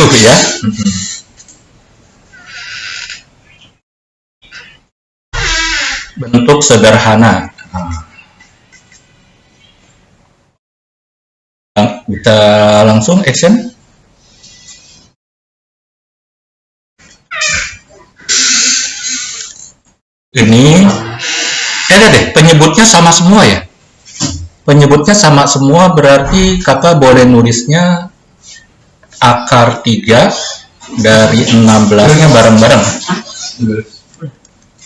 ya. Bentuk sederhana. Kita langsung action. Ini ada deh, penyebutnya sama semua ya. Penyebutnya sama semua, berarti kakak boleh nulisnya akar 3 dari 16-nya bareng-bareng.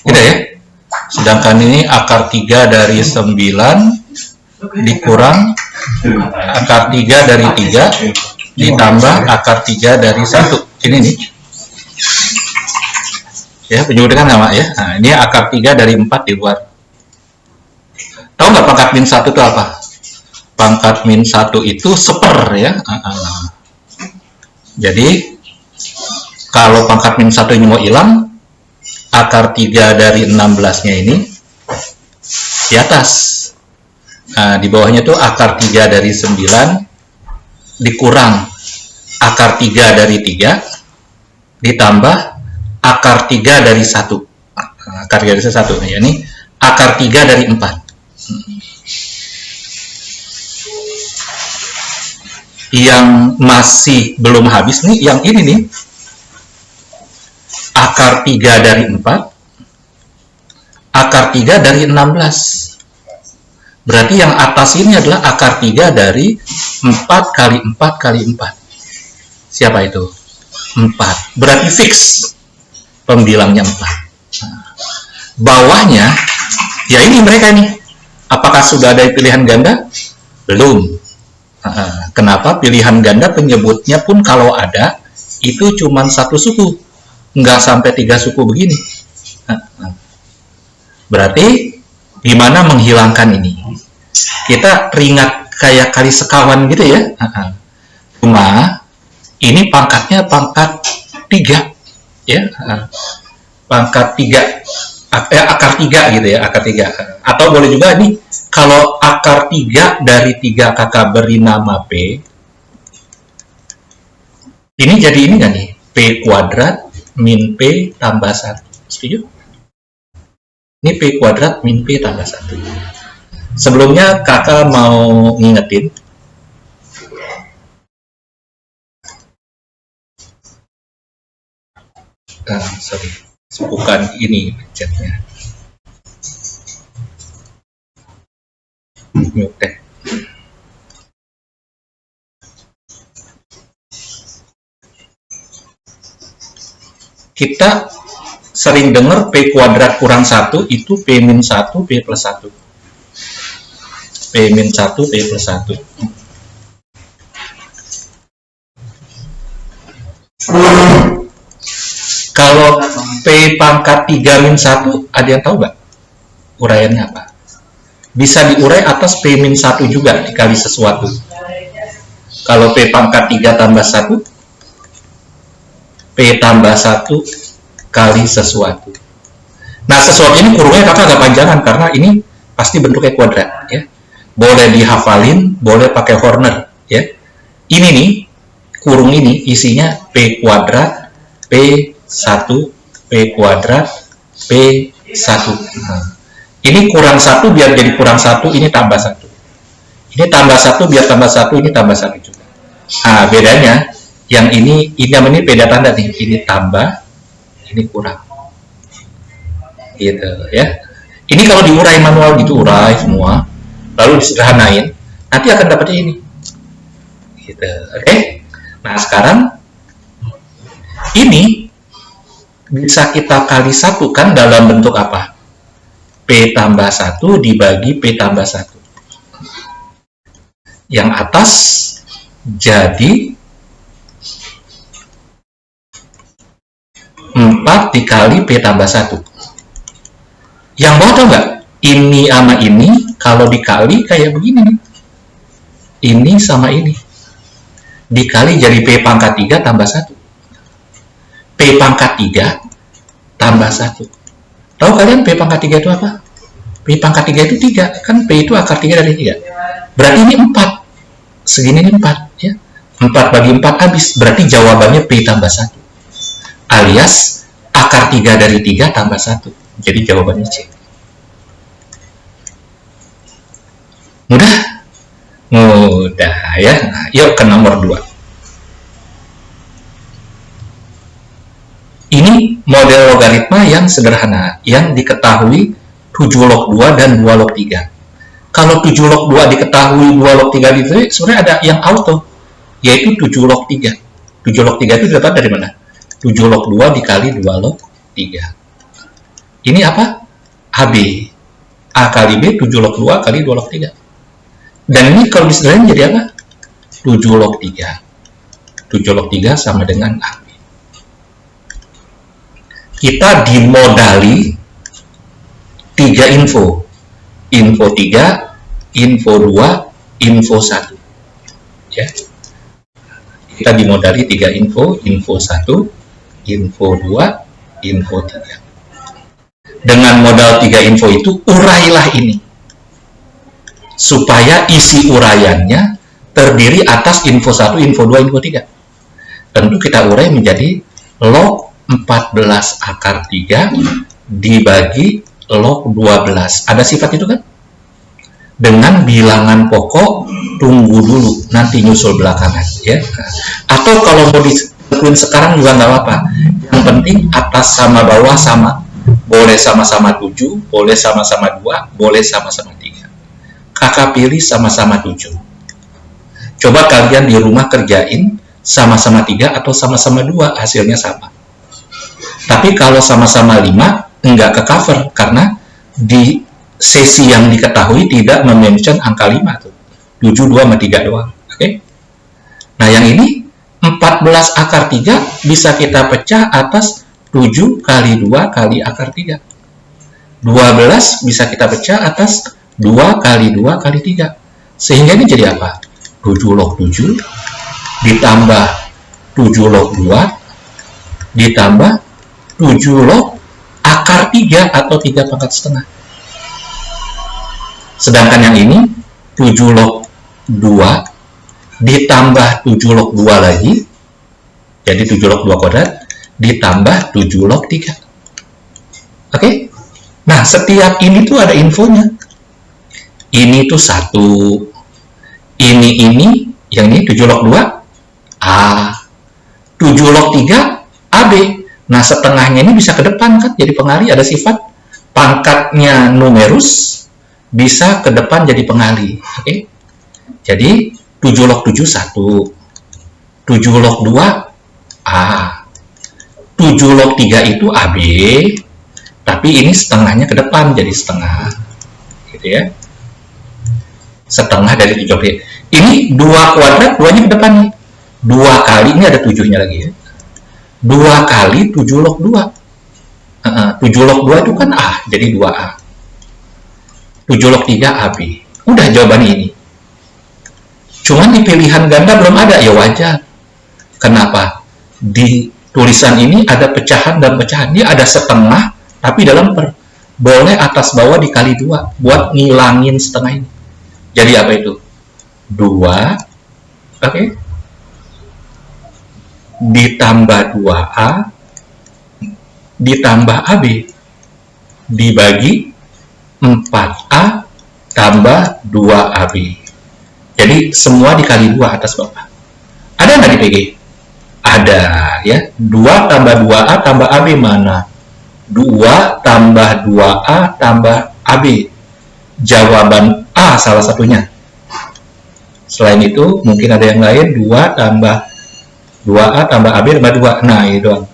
Gitu ya. Sedangkan ini akar 3 dari 9 dikurang akar 3 dari 3 ditambah akar 3 dari 1. Ini nih. Ya, penyebutnya sama ya. Nah, ini akar 3 dari 4 di luar. Tahu nggak pangkat min 1 itu apa? Pangkat min 1 itu seper ya. Jadi, kalau pangkat min 1 ini mau hilang, akar 3 dari 16-nya ini di atas. Nah, di bawahnya tuh akar 3 dari 9 dikurang akar 3 dari 3 ditambah akar 3 dari 1. Akar 3 dari 1. Nah, ini akar 3 dari 4. Yang masih belum habis nih, yang ini nih. Akar 3 dari 4. Akar 3 dari 16. Berarti yang atas ini adalah akar 3 dari 4 kali 4 kali 4. Siapa itu? 4. Berarti fix. Pembilangnya 4. Nah, bawahnya, ya ini mereka nih. Apakah sudah ada pilihan ganda? Belum. Nah, kenapa pilihan ganda penyebutnya pun kalau ada, itu cuma 1 suku. Nggak sampai 3 suku begini. Nah, berarti gimana menghilangkan ini? Kita teringat kayak kali sekawan gitu ya. Cuma ini pangkatnya pangkat 3 ya. Pangkat 3 akar 3 gitu ya, akar 3. Atau boleh juga nih, kalau akar 3 dari 3 kakak beri nama P, ini jadi ini nggak nih? P kuadrat min P tambah 1. Setuju? Ini P kuadrat min P tambah 1. Sebelumnya kakak mau ngingetin. Sorry. Bukan ini chatnya. Mute. Kita sering dengar P kuadrat kurang 1 itu P min 1 P plus 1. P min 1 P plus 1. Kalau P pangkat 3 min 1, ada yang tahu nggak uraiannya apa? Bisa diurai atas P min 1 juga dikali sesuatu. Kalau P pangkat 3 tambah 1, P tambah 1 kali sesuatu. Nah, sesuatu ini kurungnya kakak agak panjangan karena ini pasti bentuknya kuadrat ya. Boleh dihafalin, boleh pakai Horner ya. Ini nih, kurung ini isinya P kuadrat P 1 P kuadrat P1. Nah, ini kurang 1 biar jadi kurang 1, ini tambah 1. Ini tambah 1 biar tambah 1, ini tambah 1 juga. Nah, bedanya yang ini namanya beda tanda nih. Ini tambah, ini kurang. Gitu ya. Ini kalau diurai manual gitu, urai semua, lalu disederhanain, nanti akan dapatnya ini. Gitu. Oke. Nah, sekarang ini bisa kita kali satukan dalam bentuk apa? P tambah 1 dibagi P tambah 1. Yang atas jadi 4 dikali P tambah 1. Yang bawah tau nggak? Ini sama ini kalau dikali kayak begini nih. Ini sama ini. Dikali jadi P pangkat 3 tambah 1. P pangkat 3 tambah 1. Tahu kalian P pangkat 3 itu apa? P pangkat 3 itu 3. Kan P itu akar 3 dari 3. Berarti ini 4. Segini ini 4. Ya. 4 bagi 4 habis, berarti jawabannya P tambah 1. Alias akar 3 dari 3 tambah 1. Jadi jawabannya C. Mudah? Mudah ya. Nah, yuk ke nomor 2. Ini model logaritma yang sederhana, yang diketahui 7 log 2 dan 2 log 3. Kalau 7 log 2 diketahui, 2 log 3 diketahui, sebenarnya ada yang auto, yaitu 7 log 3. 7 log 3 itu dapat dari mana? 7 log 2 dikali 2 log 3. Ini apa? AB. A kali B, 7 log 2 kali 2 log 3. Dan ini kalau disederhanain jadi apa? 7 log 3. 7 log 3 sama dengan AB. Kita dimodali 3 info. Info 3, info 2, info 1. Ya. Kita dimodali 3 info, info 1, info 2, info 3. Dengan modal 3 info itu, urailah ini. Supaya isi uraiannya terdiri atas info 1, info 2, info 3. Tentu kita urai menjadi log 14 akar 3 dibagi log 12. Ada sifat itu kan? Dengan bilangan pokok, tunggu dulu, nanti nyusul belakangan. Ya. Atau kalau mau ditentuin sekarang juga nggak apa-apa. Yang penting atas sama bawah sama. Boleh sama-sama 7, boleh sama-sama 2, boleh sama-sama 3. Kakak pilih sama-sama 7. Coba kalian di rumah kerjain sama-sama 3 atau sama-sama 2, hasilnya sama. Tapi kalau sama-sama 5, enggak ke cover, karena di sesi yang diketahui tidak mention angka 5 tuh. 7, 2, sama 3 doang. Oke? Nah yang ini 14 akar 3 bisa kita pecah atas 7 kali 2 kali akar 3. 12 bisa kita pecah atas 2 kali 2 kali 3. Sehingga ini jadi apa? 7 log 7 ditambah 7 log 2 ditambah 7 log akar 3 atau 3 pangkat setengah. Sedangkan yang ini 7 log 2 ditambah 7 log 2 lagi, jadi 7 log 2 kuadrat ditambah 7 log 3. Oke? Nah, setiap ini tuh ada infonya. Ini tuh 1. Ini, yang ini 7 log 2 A. 7 log 3 AB. Nah, setengahnya ini bisa ke depan kan, jadi pengali, ada sifat pangkatnya numerus bisa ke depan jadi pengali. Oke? Jadi 7 log 7 1. 7 log 2 A. 7 log 3 itu AB, tapi ini setengahnya ke depan, jadi setengah. Gitu ya. Setengah dari 7 log 3. Ini 2 kuadrat, 2-nya ke depan nih. 2 kali, ini ada 7-nya lagi ya. 2 kali 7 log 2. 7 log 2 itu kan A, jadi 2A. 7 log 3 AB. Udah jawabannya ini. Cuman di pilihan ganda belum ada, ya wajar. Kenapa? Di tulisan ini ada pecahan dan pecahan. Dia ada setengah, tapi dalam per. Boleh atas bawah dikali 2, buat ngilangin setengah ini. Jadi apa itu? 2, oke? Ditambah 2A, ditambah AB, dibagi 4A tambah 2AB. Jadi semua dikali 2 atas bawah. Ada nggak di PG? Ada ya. 2 tambah 2A tambah AB mana? 2 tambah 2A tambah AB. Jawaban A salah satunya. Selain itu mungkin ada yang lain. 2 tambah 2A tambah AB tambah 2. Nah itu doang.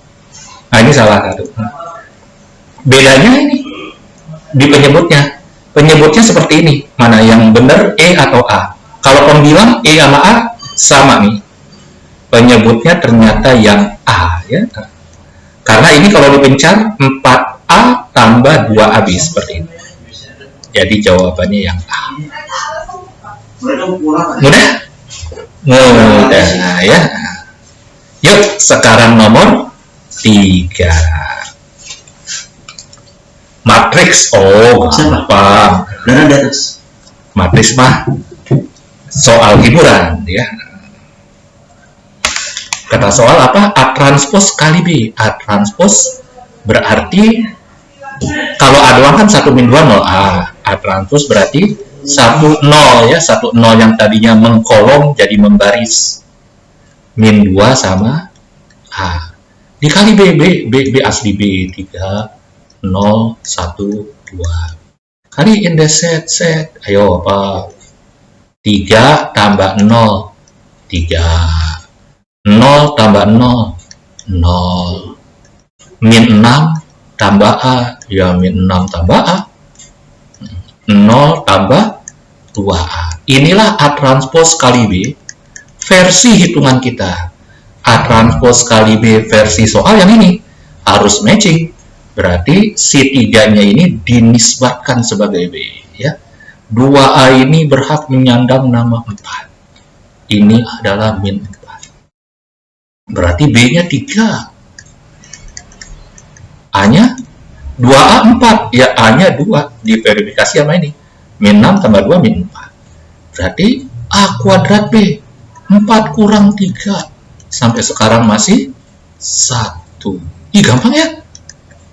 Nah ini salah satu. Bedanya ini di penyebutnya. Penyebutnya seperti ini. Mana yang benar, E atau A? Kalau pembilang E sama A sama nih. Penyebutnya ternyata yang A ya. Karena ini kalau dipencar 4A tambah 2AB seperti ini. Jadi jawabannya yang A. Mudah? Mudah ya. Yuk sekarang nomor 3. Matriks. Oh, gampang. Benar di atas. Matriks mah soal hiburan ya. Kata soal apa? A transpose kali B. A transpose berarti kalau A doang kan 1 min 2 0. A transpose berarti 1 0 ya. 1 0 yang tadinya mengkolom jadi membaris. Min 2 sama A. Dikali B asli B. 3, 0, 1, 2. Kaliin deh set. Ayo apa? 3 tambah 0. 3. 0 tambah 0, 0. Min 6 tambah A, ya min 6 tambah A. 0 tambah 2A. Inilah A transpose kali B versi hitungan kita. A transpose kali B versi soal yang ini harus matching. Berarti si 3-nya ini dinisbatkan sebagai B. Ya. 2A ini berhak menyandang nama 4. Ini adalah min 4. Berarti B-nya 3. A-nya 2A 4. Ya, A-nya 2. Diverifikasi sama ini. Min 6 tambah 2, min 4. Berarti A kuadrat B. 4 kurang 3. Sampai sekarang masih 1. Ih, gampang ya?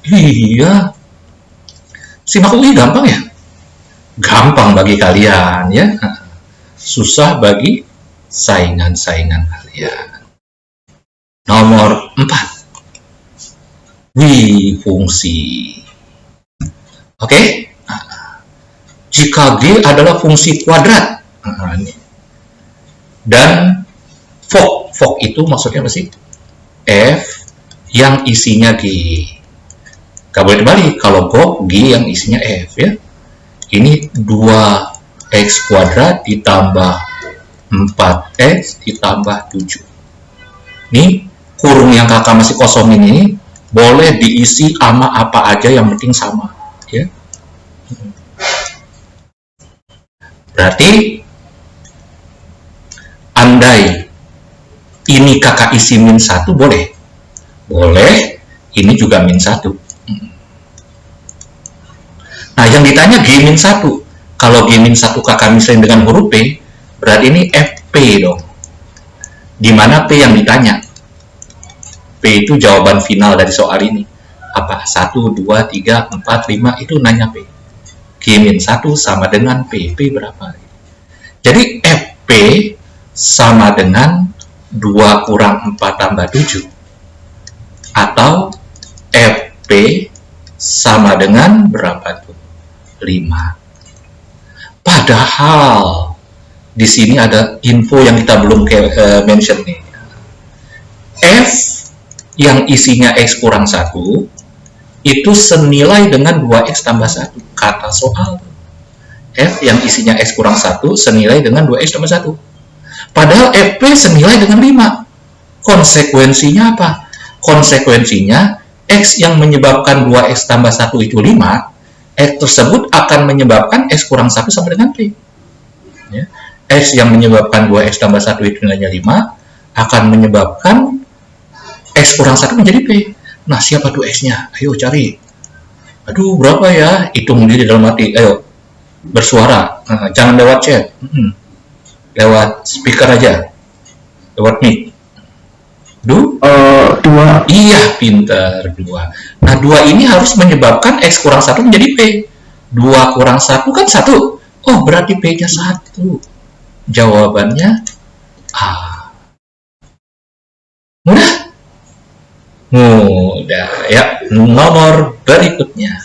Iya. Simak UI gampang ya? Gampang bagi kalian ya. Susah bagi saingan-saingan kalian. Nomor 4. Fungsi. Oke. Jika G adalah fungsi kuadrat. Dan Fok itu maksudnya apa sih? F yang isinya G. Gak boleh dibalik. Kalau G yang isinya F ya. Ini 2x kuadrat ditambah 4x ditambah 7. Ini kurung yang kakak masih kosong ini boleh diisi sama apa aja yang penting sama ya. Berarti andai ini kakak isi min 1 boleh, ini juga min 1. Nah yang ditanya G min 1, kalau G min 1 kakak misalnya dengan huruf P, berarti ini FP dong. Dimana P yang ditanya? P itu jawaban final dari soal ini. Apa? 1, 2, 3, 4, 5 itu nanya P. G-1 sama dengan P. P berapa? Jadi FP sama dengan 2 kurang 4 tambah 7. Atau FP sama dengan berapa tuh? 5. Padahal di sini ada info yang kita belum mention nih. F yang isinya X kurang 1 itu senilai dengan 2X tambah 1. Kata soal. F yang isinya X kurang 1 senilai dengan 2X tambah 1. Padahal FP senilai dengan 5. Konsekuensinya apa? Konsekuensinya X yang menyebabkan 2X tambah 1 itu 5. X tersebut akan menyebabkan X kurang 1 sama dengan P. Ya. X yang menyebabkan 2X tambah 1 itu nilainya 5 akan menyebabkan X kurang 1 menjadi P. Nah, siapa tuh X-nya? Ayo cari. Aduh, berapa ya? Hitung diri dalam hati. Ayo, bersuara. Jangan lewat chat. Lewat speaker aja. Lewat mic. 2. Iya, pintar. 2. Nah, 2 ini harus menyebabkan X kurang 1 menjadi P. 2 kurang 1 kan 1. Oh, berarti P-nya 1. Jawabannya A. Mudah ya. Nomor berikutnya.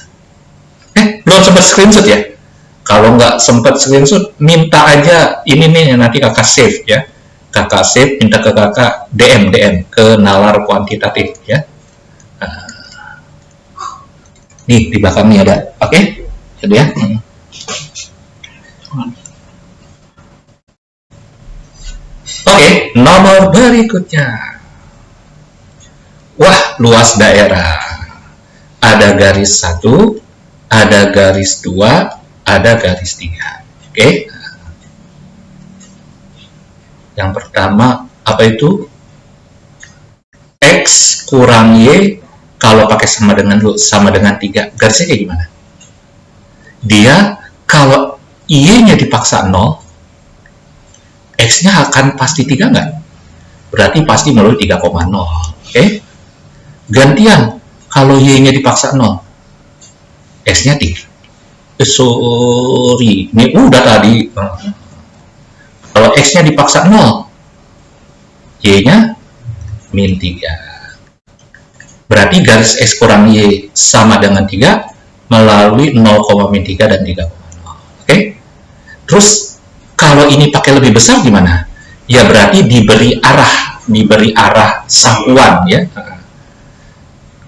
Belum sempat screenshot ya? Kalau nggak sempat screenshot, minta aja ini nih nanti kakak save ya. Kakak save, minta ke kakak DM ke nalar kuantitatif ya. Nih di belakang nih ada. Oke? Jadi ya. Oke, nomor berikutnya. Wah, luas daerah. Ada garis 1, ada garis 2, ada garis 3. Oke. Yang pertama, apa itu? X kurang Y, kalau pakai sama dengan 3. Garisnya kayak gimana? Dia, kalau Y-nya dipaksa 0, X-nya akan pasti 3 nggak? berarti pasti melalui 3,0. Oke? Gantian, kalau Y-nya dipaksa 0, X-nya 3. Sorry, ini udah tadi. Kalau X-nya dipaksa 0, Y-nya min 3. Berarti garis X kurang Y sama dengan 3 melalui 0, min 3 dan 3,0. Oke? Terus, kalau ini pakai lebih besar gimana? Ya berarti diberi arah satuan ya.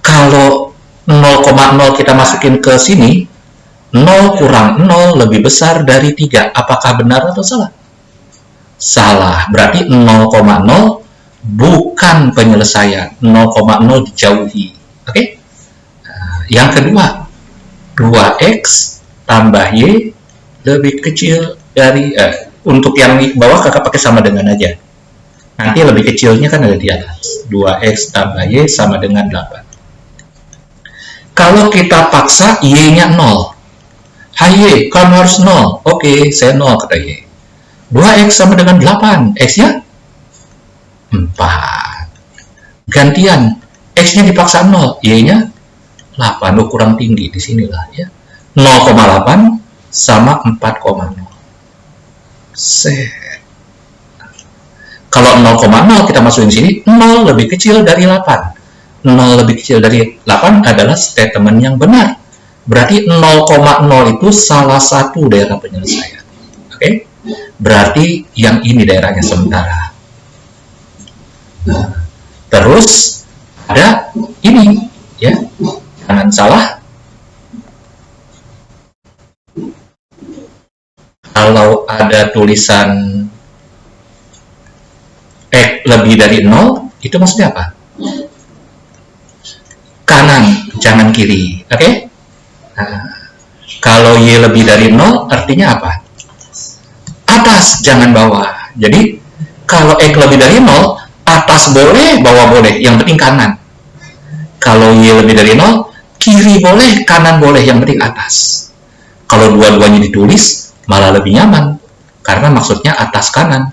Kalau 0,0 kita masukin ke sini, 0 kurang 0 lebih besar dari 3. Apakah benar atau salah? Salah. Berarti 0,0 bukan penyelesaian. 0,0 dijauhi. Oke? Yang kedua, 2X tambah Y lebih kecil dari... untuk yang di bawah kakak pakai sama dengan aja. Nanti lebih kecilnya kan ada di atas. 2X tambah Y sama dengan 8. Kalau kita paksa Y-nya 0. Hai Y, kamu harus 0. Oke, saya 0 kata Y. 2X sama dengan 8. X-nya 4. Gantian, X-nya dipaksa 0. Y-nya 8. Oh, kurang tinggi. Di sinilah ya. 0,8 sama 4,0. Set. Kalau 0,0 kita masukin sini, 0 lebih kecil dari 8. 0 lebih kecil dari 8 adalah statement yang benar. Berarti 0,0 itu salah satu daerah penyelesaian. Oke? Berarti yang ini daerahnya sementara. Terus ada ini ya. Jangan salah. Kalau ada tulisan X lebih dari 0, itu maksudnya apa? Kanan, jangan kiri. Oke? Kalau Y lebih dari 0, artinya apa? Atas, jangan bawah. Jadi, kalau X lebih dari 0, atas boleh, bawah boleh. Yang penting kanan. Kalau Y lebih dari 0, kiri boleh, kanan boleh. Yang penting atas. Kalau dua-duanya ditulis, malah lebih nyaman, karena maksudnya atas kanan.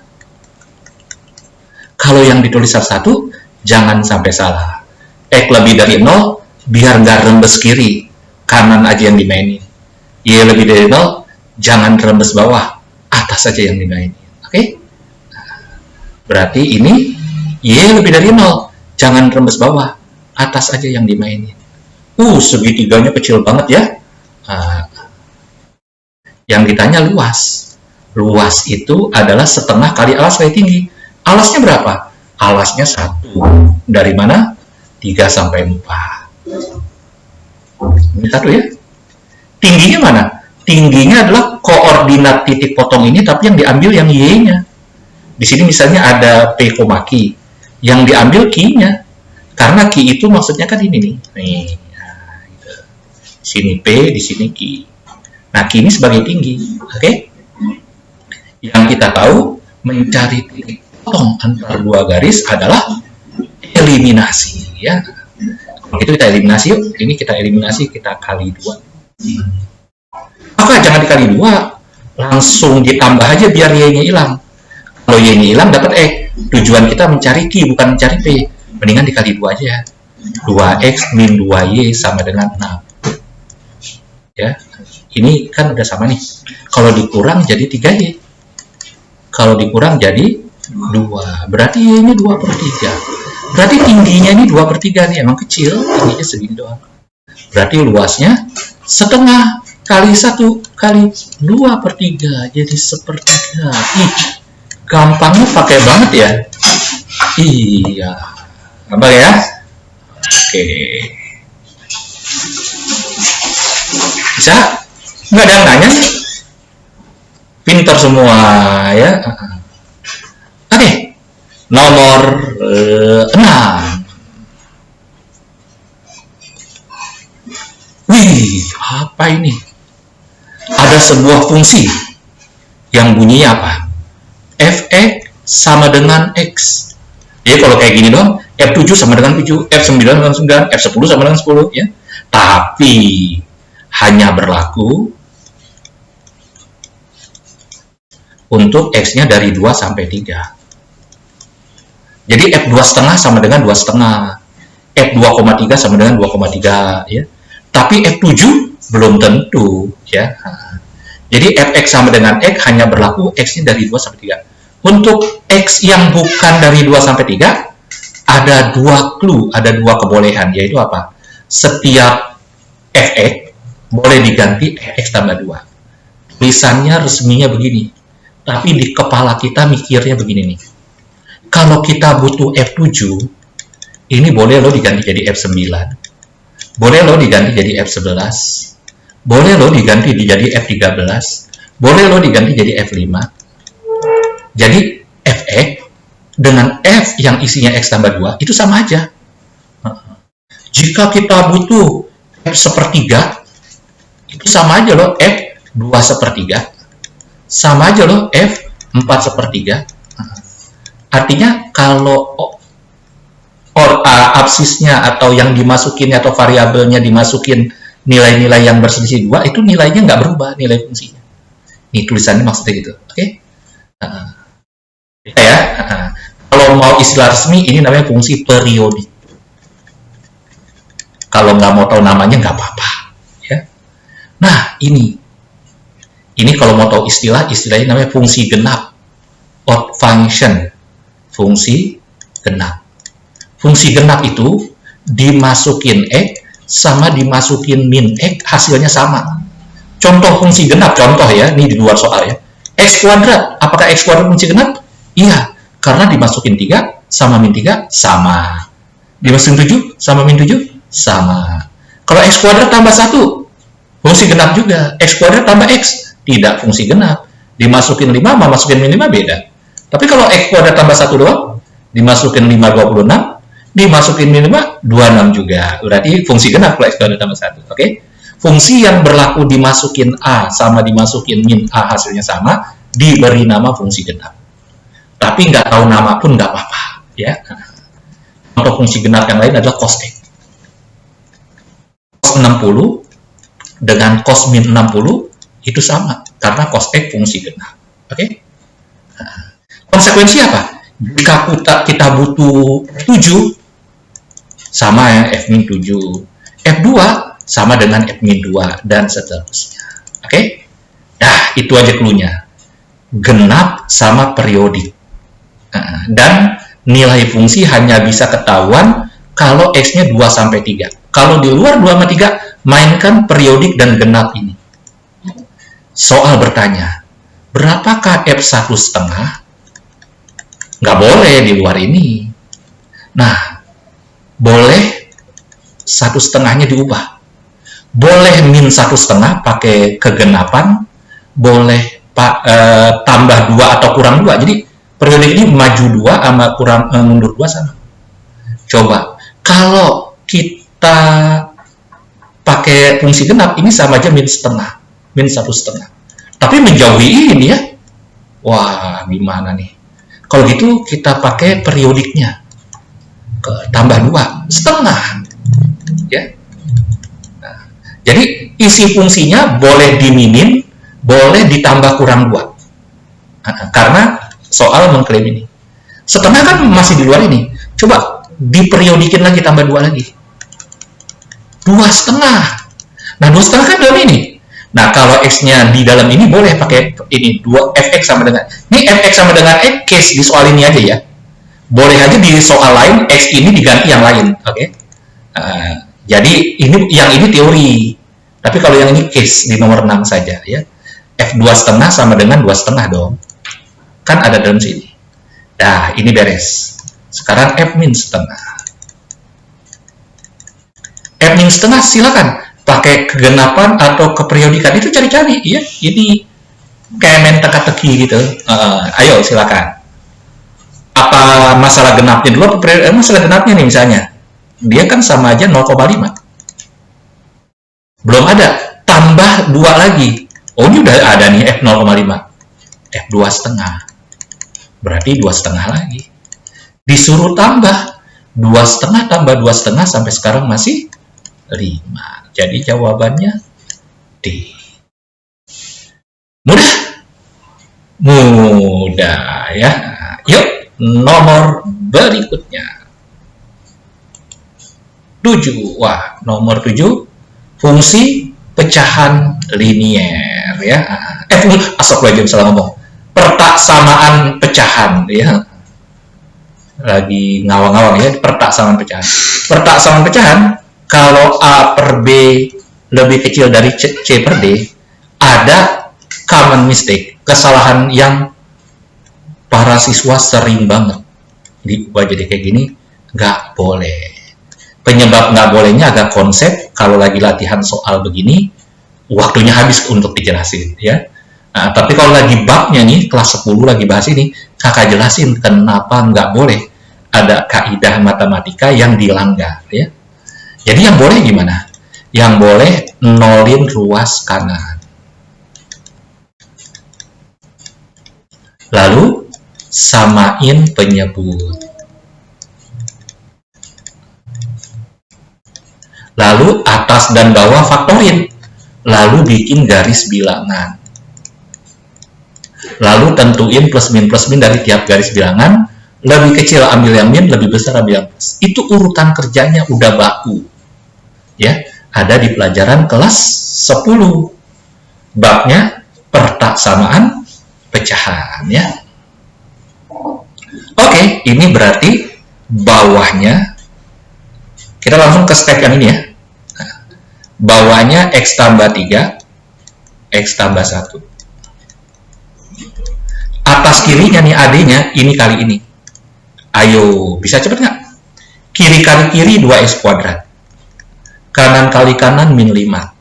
Kalau yang ditulis satu, jangan sampai salah. X lebih dari 0, biar nggak rembes kiri, kanan aja yang dimainin. Y lebih dari 0, jangan rembes bawah, atas aja yang dimainin. Oke? Berarti ini Y lebih dari 0, jangan rembes bawah, atas aja yang dimainin. Segitiganya kecil banget ya. Yang ditanya luas. Luas itu adalah setengah kali alas kali tinggi. Alasnya berapa? Alasnya 1. Dari mana? 3 sampai 4. Ini 1 ya. Tingginya mana? Tingginya adalah koordinat titik potong ini, tapi yang diambil yang Y-nya. Di sini misalnya ada P, Q. Yang diambil Q-nya. Karena Q itu maksudnya kan ini nih. Nih. Nah, gitu. Di sini P, di sini Q. Nah, Q ini sebagai tinggi, oke? Yang kita tahu, mencari titik potong antar dua garis adalah eliminasi, ya. Kalau itu kita eliminasi yuk. Ini kita eliminasi, kita kali 2. Maka jangan dikali 2, langsung ditambah aja biar Y-nya hilang. Kalau Y-nya hilang, dapat X. Tujuan kita mencari Q, bukan mencari P. Mendingan dikali 2 aja. 2X min 2Y sama dengan 6. Ya. Ini kan udah sama nih. Kalau dikurang jadi 3Y. Kalau dikurang jadi 2. Berarti ini 2/3. Berarti tingginya ini 2/3 nih. Emang kecil. Tingginya segini doang. Berarti luasnya setengah kali 1 kali 2/3. Jadi 1/3. Ih, gampangnya pakai banget ya. Iya. Gampang ya? Oke. Bisa? Nggak ada yang nanya nih. Pintar semua ya. Oke. Nomor 6. Wih, apa ini? Ada sebuah fungsi yang bunyinya apa? Fx sama dengan X. Jadi kalau kayak gini dong, F7 sama dengan 7, F9 sama dengan 9, F10 sama dengan 10 ya. Tapi hanya berlaku untuk X-nya dari 2 sampai 3. Jadi F2,5 sama dengan 2,5. F2,3 sama dengan 2,3 ya. Tapi F7 belum tentu ya. Jadi Fx sama dengan X hanya berlaku X-nya dari 2 sampai 3. Untuk X yang bukan dari 2 sampai 3 ada dua clue, ada dua kebolehan, yaitu apa? Setiap Fx boleh diganti Fx tambah 2. Tulisannya resminya begini. Tapi di kepala kita mikirnya begini nih. Kalau kita butuh F7, ini boleh lo diganti jadi F9. Boleh lo diganti jadi F11. Boleh lo diganti jadi F13. Boleh lo diganti jadi F5. Jadi Fx dengan F yang isinya X tambah 2 itu sama aja. Jika kita butuh F sepertiga, itu sama aja loh F2 sepertiga. Sama aja loh F4 sepertiga. Artinya kalau absisnya atau yang dimasukin atau variabelnya dimasukin nilai-nilai yang berselisih 2, itu nilainya nggak berubah, nilai fungsinya. Ini tulisannya maksudnya gitu, oke? Ya, kalau mau istilah resmi ini namanya fungsi periodik. Kalau nggak mau tahu namanya nggak apa-apa, ya. Nah, ini kalau mau tahu istilahnya namanya fungsi genap, odd function, fungsi genap. Fungsi genap itu dimasukin X sama dimasukin min X hasilnya sama. Contoh fungsi genap, contoh ya, ini di luar soal ya. X kuadrat, apakah X kuadrat fungsi genap? Iya, karena dimasukin 3 sama min 3 sama. Dimasukin 7 sama min 7 sama. Kalau X kuadrat tambah 1, fungsi genap juga. X kuadrat tambah X, tidak fungsi genap. Dimasukin 5 sama masukin min 5 beda. Tapi kalau X kuadrat tambah 1 doang, dimasukin 5 26, dimasukin min 5 26 juga. Berarti fungsi genap kalau X kuadrat tambah 1. Oke? Fungsi yang berlaku dimasukin A sama dimasukin min A hasilnya sama, diberi nama fungsi genap. Tapi nggak tahu nama pun nggak apa-apa. Ya. Contoh fungsi genap yang lain adalah cos X. Cos 60 dengan cos min 60 itu sama, karena cos X fungsi genap. Oke? Konsekuensi apa? Jika kita butuh 7, sama ya, F min 7. F2 sama dengan F min 2, dan seterusnya. Oke? Nah, itu aja clue-nya. Genap sama periodik. Dan nilai fungsi hanya bisa ketahuan kalau X-nya 2 sampai 3. Kalau di luar 2 sama 3, mainkan periodik dan genap ini. Soal bertanya, berapakah F1,5? Nggak boleh di luar ini. Nah, boleh 1,5-nya diubah. Boleh min 1,5 pakai kegenapan, boleh tambah 2 atau kurang 2. Jadi periodik ini maju 2 sama kurang mundur 2 sama. Coba, kalau kita pakai fungsi genap, ini sama aja min 1,5. Min 1,5. Tapi menjauhi ini ya. Wah, gimana nih? Kalau gitu kita pakai periodiknya. Tambah 2,5. Ya. Nah, jadi isi fungsinya boleh diminin, boleh ditambah kurang 2. Karena soal mengklaim ini. Setengah kan masih di luar ini. Coba diperiodikin lagi, tambah 2 lagi. 2,5. Nah, 2,5 kan dalam ini. Nah, kalau X-nya di dalam ini boleh pakai ini, 2 Fx sama dengan. Ini Fx sama dengan X, case di soal ini aja ya. Boleh aja di soal lain, X ini diganti yang lain. Oke? Jadi, yang ini teori. Tapi kalau yang ini case di nomor 6 saja ya. F2,5 sama dengan 2,5 dong. Kan ada dalam sini. Nah, ini beres. Sekarang F min 1,5. F min 1,5 silakan pakai kegenapan atau keperiodikan, itu cari-cari ya. Ini kayak main teka-teki gitu. Ayo silakan. Apa masalah genapnya dulu? Masalah genapnya nih misalnya. Dia kan sama aja 0,5. Belum ada. Tambah 2 lagi. Oh, ini udah ada nih F 0,5. F 2,5. Berarti 2,5 lagi. Disuruh tambah 2,5 tambah 2,5 sampai sekarang masih 5. Jadi jawabannya D. Mudah? Mudah ya. Yuk nomor berikutnya. 7. Wah, nomor 7, fungsi pecahan linier ya. Astagfirullahaladzim, salah ngomong. Pertaksamaan pecahan ya. Lagi ngawang-ngawang ya, pertaksamaan pecahan. Pertaksamaan pecahan, kalau A per B lebih kecil dari C per D, ada common mistake, kesalahan yang para siswa sering banget diubah jadi kayak gini. Nggak boleh. Penyebab nggak bolehnya agak konsep. Kalau lagi latihan soal begini, waktunya habis untuk dijelasin ya. Nah, tapi kalau lagi babnya nih, kelas 10 lagi bahas ini, kakak jelasin kenapa nggak boleh ada kaidah matematika yang dilanggar ya. Jadi yang boleh gimana? Yang boleh nolin ruas kanan. Lalu samain penyebut. Lalu atas dan bawah faktorin. Lalu bikin garis bilangan. Lalu tentuin plus min dari tiap garis bilangan. Lebih kecil ambil yang min, lebih besar ambil yang plus. Itu urutan kerjanya udah baku. Ya, ada di pelajaran kelas 10. Babnya pertaksamaan pecahan ya. Oke, ini berarti bawahnya. Kita langsung ke step yang ini ya. Bawahnya X tambah 3, X tambah 1. Atas kirinya nih AD-nya, ini kali ini. Ayo, bisa cepet nggak? Kiri kali kiri 2X kuadrat. Kanan kali kanan min 5. Nah,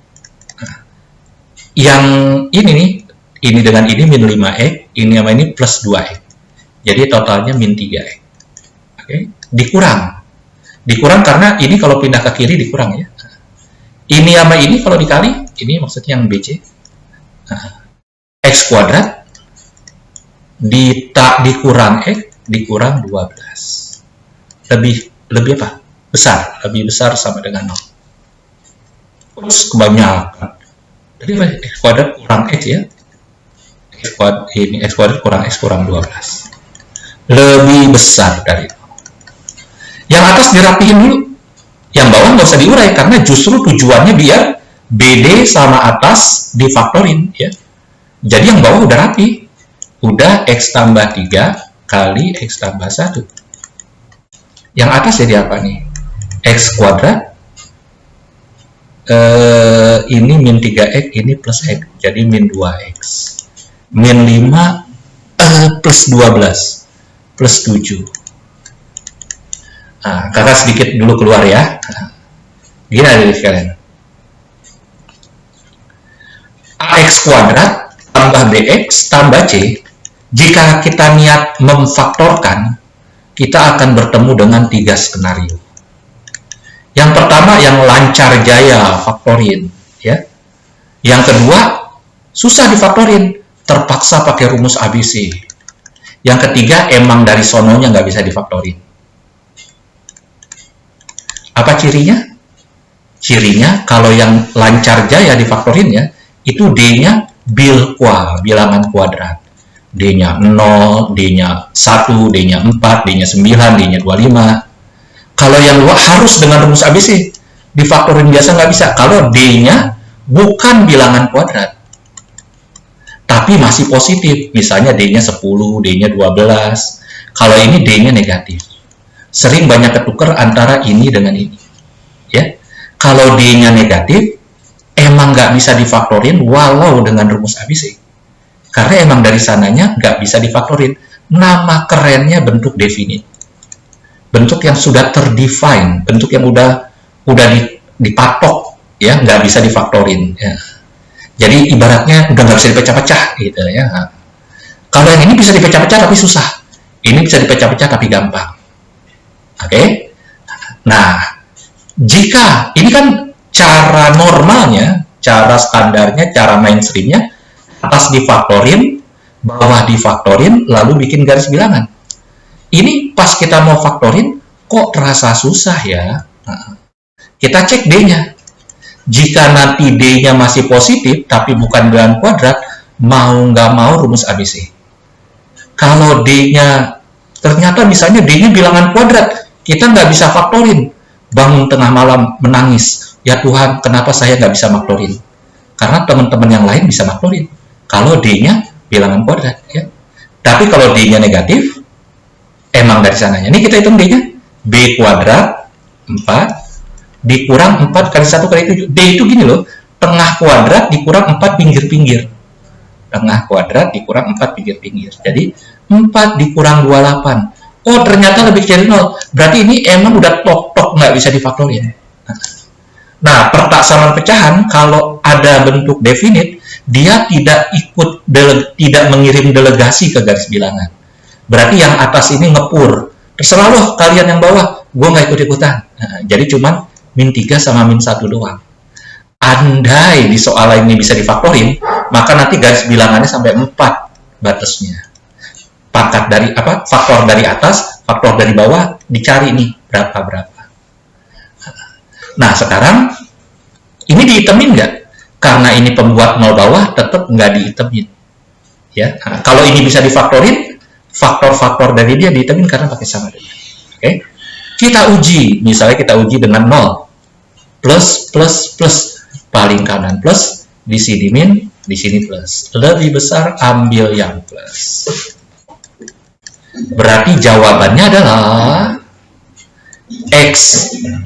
yang ini nih, ini dengan ini min 5X, ini sama ini plus 2X. Jadi totalnya min 3X. Oke, dikurang. Dikurang karena ini kalau pindah ke kiri dikurang ya. Ini sama ini kalau dikali, ini maksudnya yang BC. Nah, X kuadrat dikurang X, dikurang 12. Lebih apa? Besar, lebih besar sama dengan 0. Terus kebanyakan. Jadi X kuadrat kurang X ya. X kuadrat kurang X kurang 12. Lebih besar dari itu. Yang atas dirapihin dulu. Yang bawah nggak usah diurai karena justru tujuannya biar BD sama atas difaktorin ya. Jadi yang bawah udah rapi. Udah X tambah 3 kali X tambah 1. Yang atas jadi apa nih? X kuadrat. Ini min 3X, ini plus X. Jadi min 2X. Min 5 plus 12. Plus 7. Nah, kakak sedikit dulu keluar ya. Gini aja sekalian. AX kuadrat tambah BX tambah C. Jika kita niat memfaktorkan, kita akan bertemu dengan 3 skenario. Yang pertama yang lancar jaya faktorin, ya. Yang kedua susah difaktorin, terpaksa pakai rumus ABC. Yang ketiga emang dari sononya nggak bisa difaktorin. Apa cirinya? Cirinya kalau yang lancar jaya difaktorinnya itu D-nya bilangan kuadrat. D-nya 0, D-nya 1, D-nya 4, D-nya 9, D-nya 25. Kalau yang harus dengan rumus ABC, difaktorin biasa nggak bisa. Kalau D-nya bukan bilangan kuadrat, tapi masih positif. Misalnya D-nya 10, D-nya 12. Kalau ini D-nya negatif. Sering banyak ketukar antara ini dengan ini. Ya, kalau D-nya negatif, emang nggak bisa difaktorin walau dengan rumus ABC. Karena emang dari sananya nggak bisa difaktorin. Nama kerennya bentuk definite. Bentuk yang sudah terdefine, bentuk yang udah dipatok, ya nggak bisa difaktorin. Ya. Jadi ibaratnya udah nggak bisa dipecah-pecah, gitu ya. Kalau yang ini bisa dipecah-pecah tapi susah. Ini bisa dipecah-pecah tapi gampang. Oke, nah jika ini kan cara normalnya, cara standarnya, cara mainstreamnya, atas difaktorin, bawah difaktorin, lalu bikin garis bilangan. Ini pas kita mau faktorin, kok terasa susah ya? Nah, kita cek D-nya. Jika nanti D-nya masih positif, tapi bukan bilangan kuadrat, mau nggak mau rumus ABC. Kalau D-nya Ternyata misalnya D-nya bilangan kuadrat, kita nggak bisa faktorin. Bangun tengah malam menangis, ya Tuhan, kenapa saya nggak bisa faktorin? Karena teman-teman yang lain bisa faktorin. Kalau D-nya bilangan kuadrat, ya. Tapi kalau D-nya negatif, emang dari sananya. Ini kita hitung D-nya. B kuadrat 4 dikurang 4 kali 1 kali 7. D itu gini loh, tengah kuadrat dikurang 4 pinggir-pinggir. Tengah kuadrat dikurang 4 pinggir-pinggir. Jadi 4 dikurang 28. Oh, ternyata lebih kecil 0. Berarti ini emang udah tok-tok nggak bisa difaktorin. Nah, pertaksaman pecahan kalau ada bentuk definite, dia tidak tidak mengirim delegasi ke garis bilangan. Berarti yang atas ini ngepur. Terserah loh kalian yang bawah, gue nggak ikut-ikutan. Nah, jadi cuman min 3 sama min 1 doang. Andai di soal ini bisa difaktorin, maka nanti garis bilangannya sampai 4 batasnya. Pangkat dari apa? Faktor dari atas, faktor dari bawah, dicari nih berapa. Nah, sekarang ini dihitemin nggak? Karena ini pembuat 0 bawah, tetap nggak dihitemin. Ya, nah, kalau ini bisa difaktorin, faktor-faktor dari dia dihitemin karena pakai sama dengan. Oke, kita uji, misalnya kita uji dengan 0, plus, paling kanan plus, di sini min, di sini plus. Lebih besar ambil yang plus. Berarti jawabannya adalah X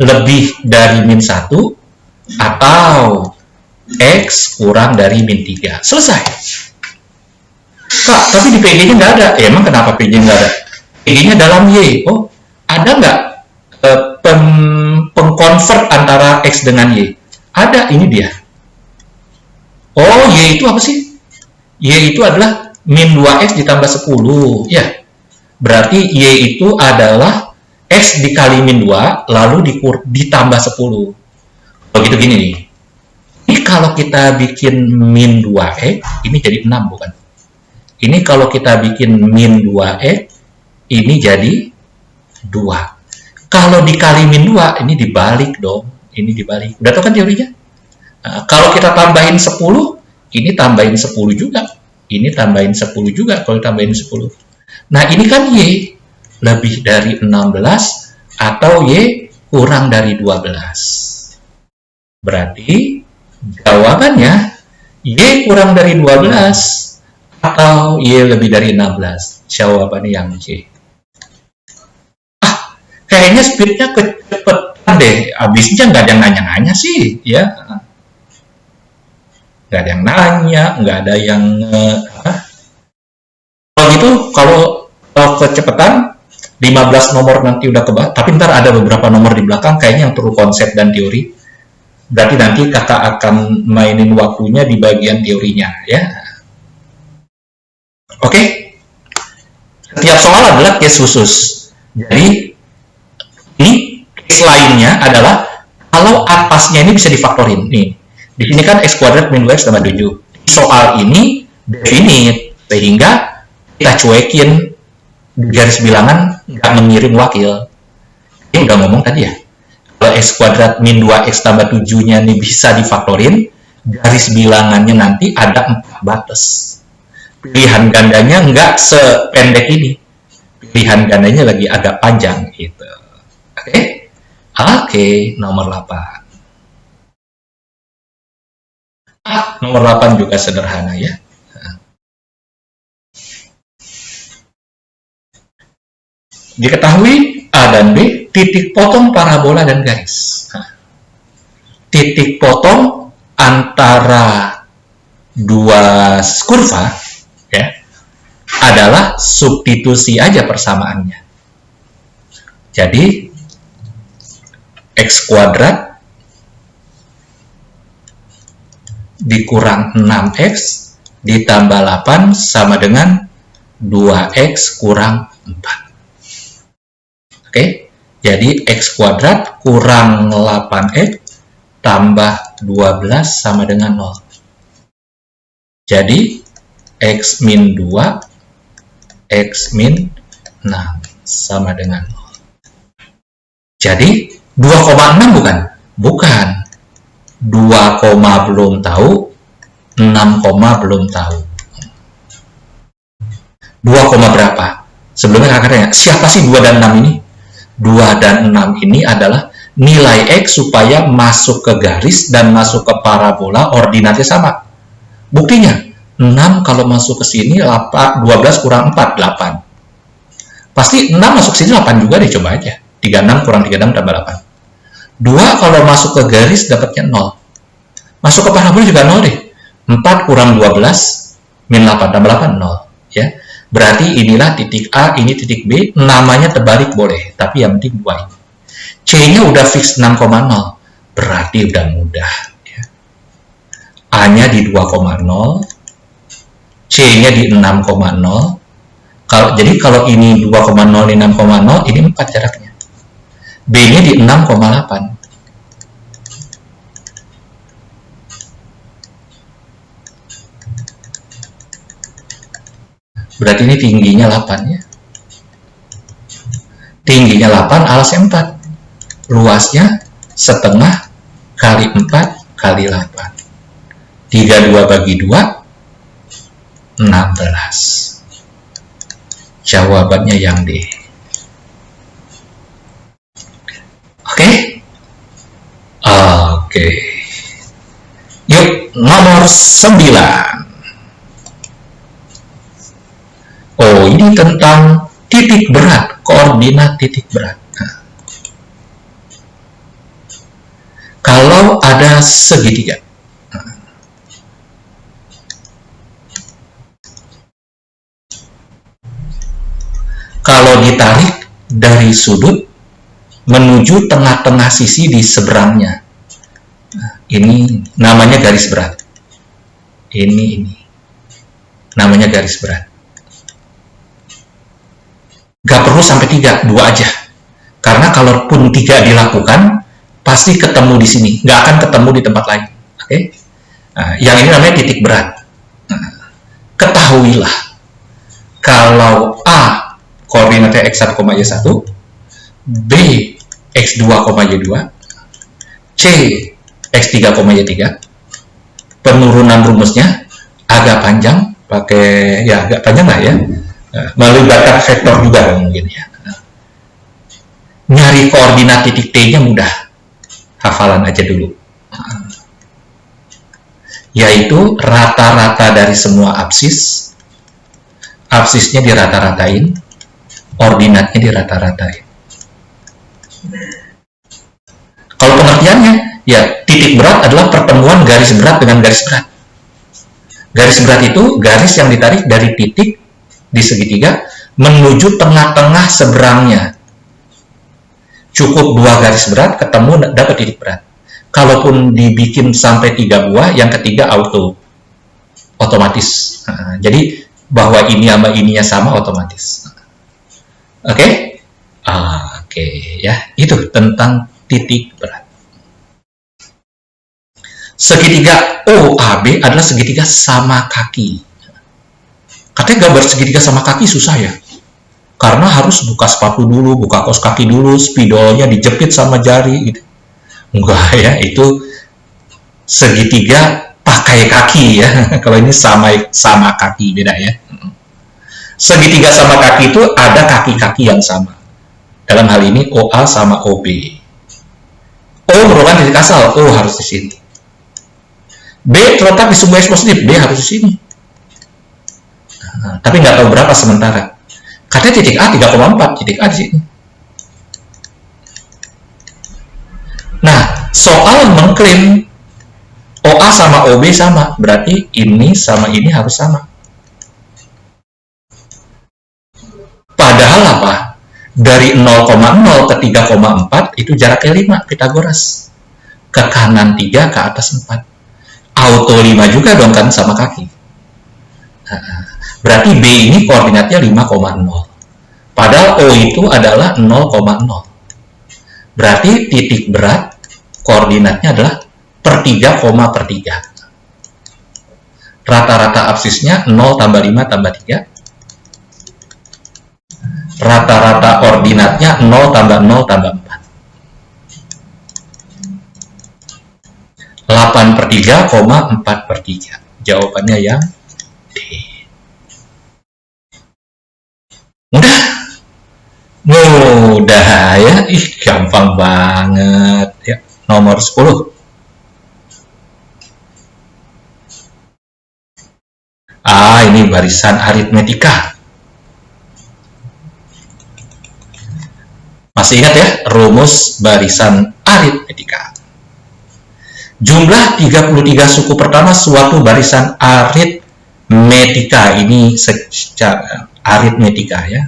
lebih dari min 1 atau X kurang dari min 3. Selesai. Kak, tapi di PG-nya nggak ada. Emang kenapa PG nggak ada? PG-nya dalam Y. Oh, ada nggak pengkonvert antara X dengan Y? Ada, ini dia. Oh, Y itu apa sih? Y itu adalah min 2X ditambah 10. Ya, berarti Y itu adalah X dikali min 2, lalu ditambah 10. Oh, gitu gini nih. Ini kalau kita bikin min 2X, ini jadi 6 bukan? Ini kalau kita bikin min 2X, ini jadi 2. Kalau dikali min 2, ini dibalik dong. Ini dibalik. Udah tahu kan teorinya? Nah, kalau kita tambahin 10, ini tambahin 10 juga. Ini tambahin 10 juga kalau tambahin 10. Nah, ini kan Y lebih dari 16 atau Y kurang dari 12. Berarti jawabannya Y kurang dari 12 atau Y lebih dari 16. Jawabannya yang C. Kayaknya speednya kecepetan deh. Abisnya nggak ada yang nanya-nanya sih, ya. Nggak ada yang nanya, nggak ada yang kalau gitu, kalau kecepatan 15 nomor nanti udah kebal, tapi ntar ada beberapa nomor di belakang kayaknya yang perlu konsep dan teori. Berarti nanti kakak akan mainin waktunya di bagian teorinya, ya. Oke. Setiap soal adalah case khusus. Jadi ini case lainnya adalah kalau atasnya ini bisa difaktorin. Nih, di sini kan x kuadrat min 2x tambah 7. Soal ini definite, sehingga kita cuekin garis bilangan nggak mengirim wakil. Ini udah ngomong tadi ya. Kalau x kuadrat min 2x tambah 7-nya ini bisa difaktorin, garis bilangannya nanti ada 4 batas. Pilihan gandanya nggak sependek ini. Pilihan gandanya lagi agak panjang gitu. Oke, nomor 8. Nomor 8 juga sederhana ya. Diketahui A dan B titik potong parabola dan garis. Titik potong antara dua kurva ya adalah substitusi aja persamaannya. Jadi x kuadrat dikurang 6x ditambah 8 sama dengan 2x kurang 4. Oke, jadi x kuadrat kurang 8x tambah 12 sama dengan 0. Jadi x min 2, x min 6 sama dengan 0. Jadi 2,6 bukan? Bukan. 2, belum tahu, 6, belum tahu. 2, berapa? Sebelumnya kakak tanya, siapa sih 2 dan 6 ini? 2 dan 6 ini adalah nilai X supaya masuk ke garis dan masuk ke parabola ordinatnya sama. Buktinya, 6 kalau masuk ke sini 12 kurang 4, 8. Pasti 6 masuk ke sini 8 juga deh, coba aja. 36 kurang 36 tambah 8. 2 kalau masuk ke garis dapatnya 0. Masuk ke parabola juga 0 deh. 4 kurang 12 min 8 tambah 8, 0. Ya. Berarti inilah titik A, ini titik B, namanya terbalik boleh, tapi yang penting 2 ini. C-nya udah fix 6,0, berarti udah mudah. Ya. A-nya di 2,0, C-nya di 6,0. Jadi kalau ini 2,0, ini 6,0, ini 4 jaraknya. B-nya di 6,8. Berarti ini tingginya 8 ya. Tingginya 8, alasnya 4. Luasnya setengah kali 4 kali 8. 32 bagi 2, 16. Jawabannya yang D. Oke? Oke. Yuk, nomor 9. Oh, ini tentang titik berat, koordinat titik berat. Nah, kalau ada segitiga, kalau ditarik dari sudut menuju tengah-tengah sisi di seberangnya, nah, ini namanya garis berat. Ini namanya garis berat. Gak perlu sampai 3, 2 aja. Karena kalaupun 3 dilakukan, pasti ketemu di sini. Gak akan ketemu di tempat lain. Oke? Nah, yang ini namanya titik berat. Nah, ketahuilah, kalau A koordinatnya X1, Y1, B X2, Y2, C X3, Y3, penurunan rumusnya agak panjang, pakai ya agak panjang lah ya. Melibatkan vektor juga mungkin ya. Nyari koordinat titik T-nya mudah, hafalan aja dulu. Yaitu rata-rata dari semua absis, absisnya dirata-ratain, ordinatnya dirata-ratain. Kalau pengertiannya, ya titik berat adalah pertemuan garis berat dengan garis berat. Garis berat itu garis yang ditarik dari titik di segitiga menuju tengah-tengah seberangnya. Cukup 2 garis berat ketemu dapat titik berat. Kalaupun dibikin sampai 3 buah, yang ketiga otomatis. Nah, jadi bahwa ini sama ininya sama otomatis. Oke? Oke, ya. Itu tentang titik berat. Segitiga OAB adalah segitiga sama kaki. Katanya gambar segitiga sama kaki susah ya, karena harus buka sepatu dulu, buka kaos kaki dulu, spidolnya dijepit sama jari gitu. Enggak ya, itu segitiga pakai kaki ya. Kalau ini sama kaki, beda ya. Segitiga sama kaki itu ada kaki-kaki yang sama. Dalam hal ini OA sama OB. O merupakan titik asal, O harus di sini. B terletak di sebuah X positif, B harus di sini. Nah, tapi nggak tahu berapa sementara. Katanya titik A 3,4, titik A di sini. Nah, soal mengklaim OA sama OB sama, berarti ini sama ini harus sama. Padahal apa? Dari 0,0 ke 3,4 itu jaraknya 5, Pitagoras. Ke kanan 3, ke atas 4. Auto 5 juga dong kan sama kaki. Nah, berarti B ini koordinatnya 5,0. Padahal O itu adalah 0,0. Berarti titik berat koordinatnya adalah per 3, per 3. Rata-rata absisnya 0 tambah 5 tambah 3. Rata-rata ordinatnya 0 tambah 0 tambah 4. 8 per 3, 4 per 3. Jawabannya yang D. Mudah. Mudah ya, gampang banget ya. Nomor 10. Ini barisan aritmetika. Masih ingat ya, rumus barisan aritmetika. Jumlah 33 suku pertama suatu barisan aritmetika. Ini secara aritmetika ya.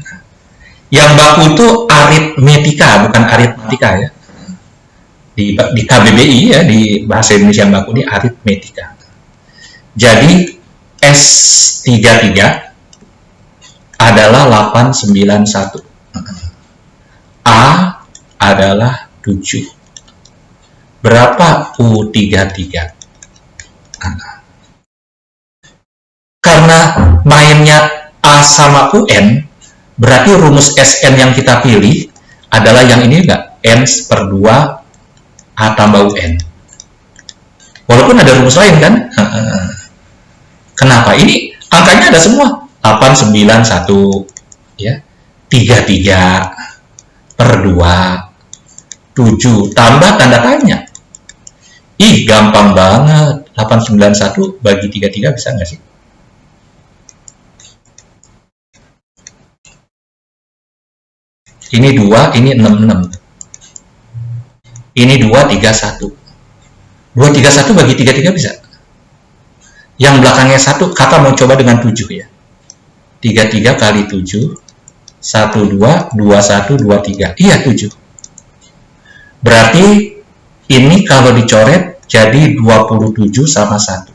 Yang baku itu aritmetika, bukan aritmetika ya. Di KBBI ya, di bahasa Indonesia yang baku ini aritmetika. Jadi S33 adalah 891. A adalah 7. Berapa U33? Karena mainnya A sama UN, berarti rumus SN yang kita pilih adalah yang ini enggak? N per 2 A tambah UN. Walaupun ada rumus lain kan? Kenapa? Ini angkanya ada semua. 891 ya. 33 per 2 7 tambah tanda tanya. Gampang banget. 891 bagi 33 bisa nggak sih? Ini 2, ini 66. Ini 231. 231 bagi 33 bisa? Yang belakangnya 1, kakak mau coba dengan 7 ya. 33 kali 7, 12, 21, 23. Iya, 7. Berarti ini kalau dicoret jadi 27 sama 1.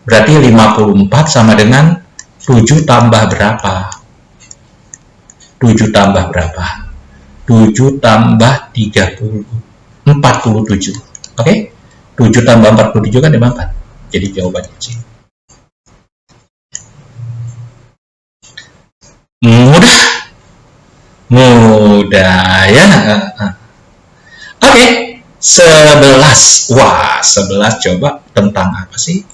Berarti 54 sama dengan 7 tambah berapa? 7 tambah berapa? 7 tambah 30. 47. Oke? 7 tambah 47 kan 54. Jadi jawabannya C. Mudah ya. Oke, 11. Wah, 11 coba tentang apa sih?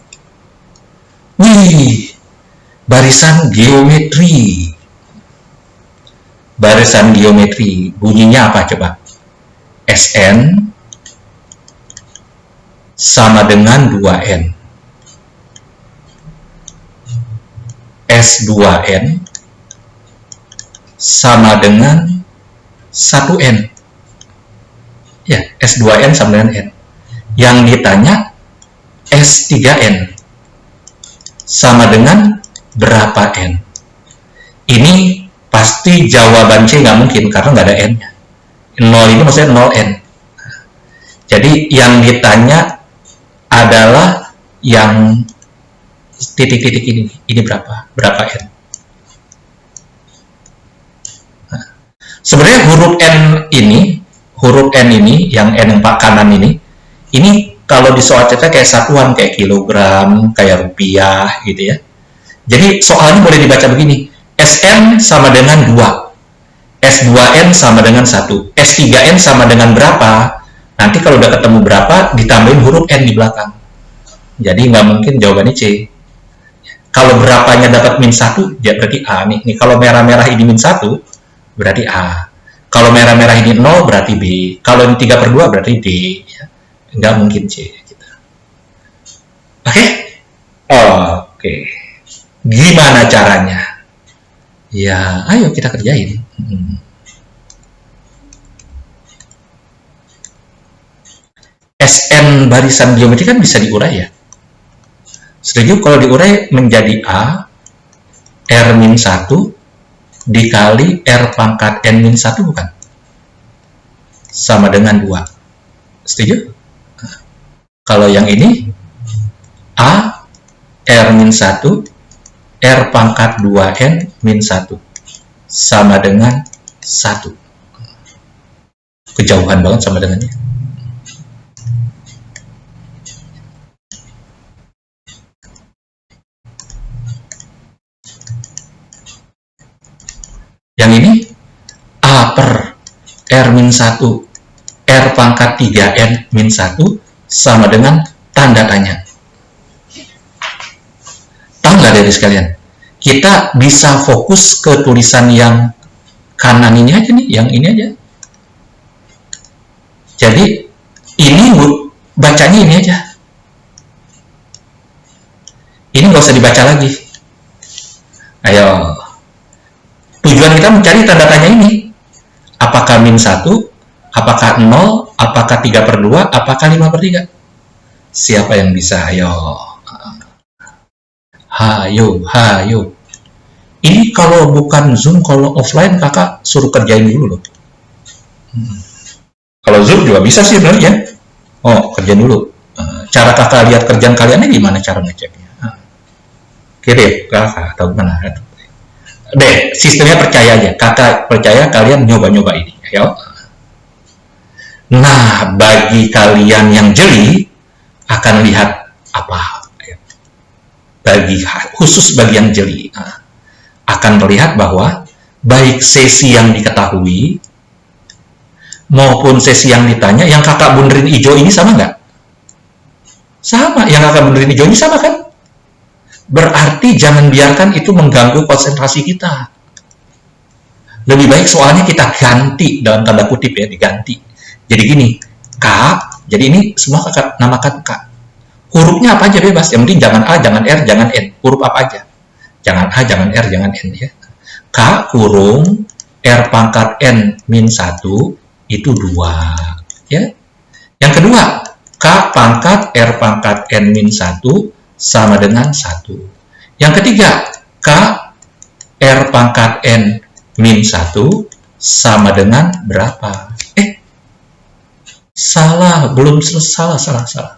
Barisan geometri. Barisan geometri bunyinya apa coba? SN sama dengan 2N. S2N sama dengan 1N. Ya, S2N sama dengan N. Yang ditanya S3N sama dengan berapa N? Ini pasti jawaban C nggak mungkin karena nggak ada N-nya. 0 ini maksudnya 0N. Jadi yang ditanya adalah yang titik-titik ini. Ini berapa? Berapa N? Nah, sebenarnya huruf N ini, yang N yang kanan ini kalau di soal cetak kayak satuan, kayak kilogram, kayak rupiah gitu ya. Jadi soalnya boleh dibaca begini. SN sama dengan 2. S2N sama dengan 1. S3N sama dengan berapa? Nanti kalau udah ketemu berapa, ditambahin huruf N di belakang. Jadi nggak mungkin jawabannya C. Kalau berapanya dapat min 1, ya berarti A nih. Kalau merah-merah ini min 1, berarti A. Kalau merah-merah ini 0, berarti B. Kalau ini 3/2, berarti D. Ya. Nggak mungkin C. Gitu. Oke? Oke. Gimana caranya? Ya, ayo kita kerjain. SN barisan geometri kan bisa diurai ya. Setuju kalau diurai menjadi A R-1 dikali R pangkat N-1 bukan? Sama dengan 2. Setuju? Kalau yang ini A R-1 R pangkat 2N-1 sama dengan 1. Kejauhan banget sama dengannya. Yang ini A per R-1 R pangkat 3N-1 sama dengan tanda tanya. Tahu nggak dari sekalian? Kita bisa fokus ke tulisan yang kanan ini aja nih, yang ini aja. Jadi ini bacanya ini aja. Ini nggak usah dibaca lagi. Ayo. Tujuan kita mencari tanda tanya ini. Apakah min 1, apakah 0, apakah 3/2, apakah 5/3? Siapa yang bisa? Ayo. Hayo. Ini kalau bukan Zoom, kalau offline kakak suruh kerjain dulu loh. Kalau Zoom juga bisa sih sebenarnya. Oh, kerjain dulu. Cara kakak lihat kerjaan kalian ini gimana cara ngeceknya? Kirim kakak atau gimana? Deh, sistemnya percaya aja. Kakak percaya kalian nyoba-nyoba ini. Ayo. Nah, bagi kalian yang jeli akan lihat apa? Khusus bagi yang jeli akan melihat bahwa baik sesi yang diketahui maupun sesi yang ditanya, yang kakak bunderin hijau ini sama nggak? Sama. Yang kakak bunderin hijau ini sama kan? Berarti jangan biarkan itu mengganggu konsentrasi kita. Lebih baik soalnya kita ganti, dalam tanda kutip ya, diganti. Jadi gini, K, jadi ini semua kakak namakan K. Hurufnya apa aja bebas, yang penting jangan A, jangan R, jangan N. Huruf apa aja. Jangan A, jangan R, jangan N ya. K kurung R pangkat N min 1 itu 2. Ya. Yang kedua, K pangkat R pangkat N min 1 sama dengan 1. Yang ketiga, K R pangkat N min 1 sama dengan berapa? Salah, belum selesai. Salah.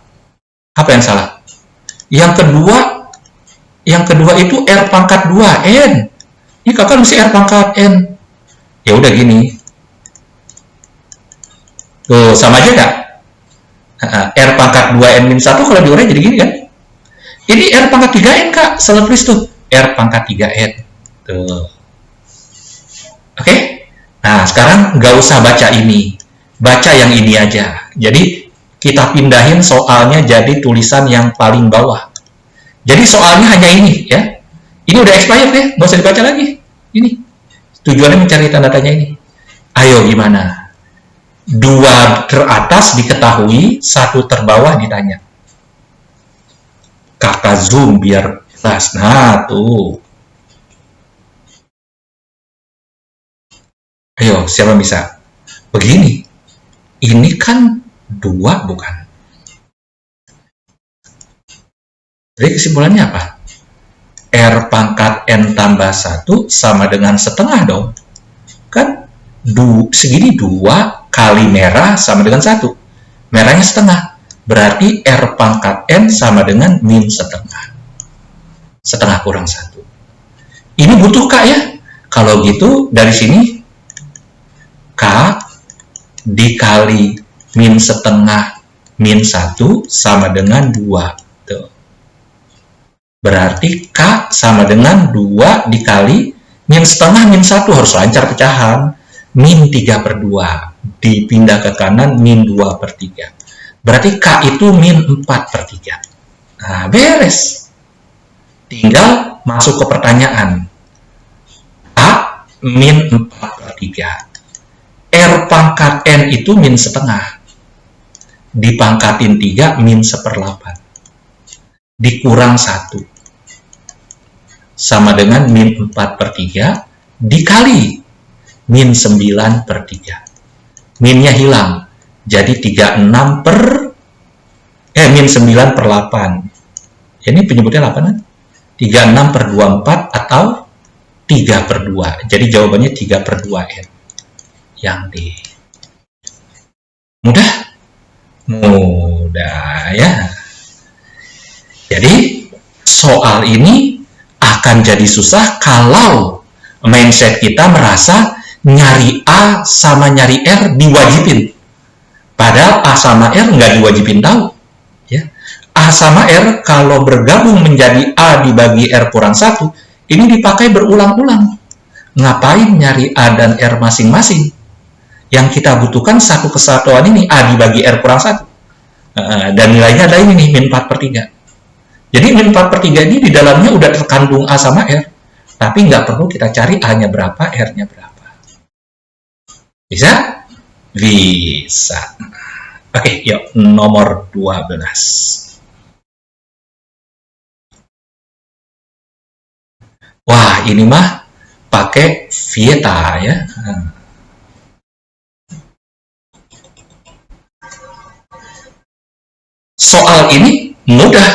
Apa yang salah? Yang kedua itu R pangkat 2N. Ini kakak mesti R pangkat N. Ya udah gini. Tuh, sama aja nggak? R pangkat 2N min 1 kalau diurai jadi gini kan? Ini R pangkat 3N kak, salah tulis tuh. R pangkat 3N. Tuh. Oke? Nah, sekarang nggak usah baca ini. Baca yang ini aja. Jadi, kita pindahin soalnya jadi tulisan yang paling bawah. Jadi, soalnya hanya ini, ya. Ini udah expired ya, nggak usah dibaca lagi. Ini. Tujuannya mencari tanda tanya ini. Ayo, gimana? 2 teratas diketahui, 1 terbawah ditanya. Kakak zoom biar jelas. Nah, tuh. Ayo, siapa bisa? Begini. Ini kan 2 bukan? Jadi kesimpulannya apa? R pangkat N tambah 1 sama dengan setengah dong. Kan? Segini 2 kali merah sama dengan 1. Merahnya setengah. Berarti R pangkat N sama dengan min setengah. Setengah kurang 1. Ini butuh K ya? Kalau gitu dari sini K dikali min setengah min 1 sama dengan 2. Tuh. Berarti K sama dengan 2 dikali min setengah min 1. Harus lancar pecahan. Min 3/2. Dipindah ke kanan min 2/3. Berarti K itu min 4/3. Nah, beres. Tinggal masuk ke pertanyaan. K min 4/3. R pangkat N itu min setengah. Dipangkatin 3 min 1/8. Dikurang 1. Sama dengan min 4/3 dikali min 9/3. Minnya hilang. Jadi min 9/8. Ini penyebutnya 8 kan? 36/24 atau 3/2. Jadi jawabannya 3/2N. Yang D. Mudah ya. Jadi soal ini akan jadi susah kalau mindset kita merasa nyari A sama nyari R diwajibin. Padahal A sama R nggak diwajibin tahu. Ya. A sama R kalau bergabung menjadi A dibagi R kurang 1, ini dipakai berulang-ulang. Ngapain nyari A dan R masing-masing? Yang kita butuhkan satu kesatuan ini, A dibagi R kurang 1. Dan nilainya adalah ini nih, min 4/3. Jadi min 4/3 ini di dalamnya udah terkandung A sama R. Tapi nggak perlu kita cari A-nya berapa, R-nya berapa. Bisa? Bisa. Oke, yuk nomor 12. Wah, ini mah pakai Vieta ya. Soal ini mudah,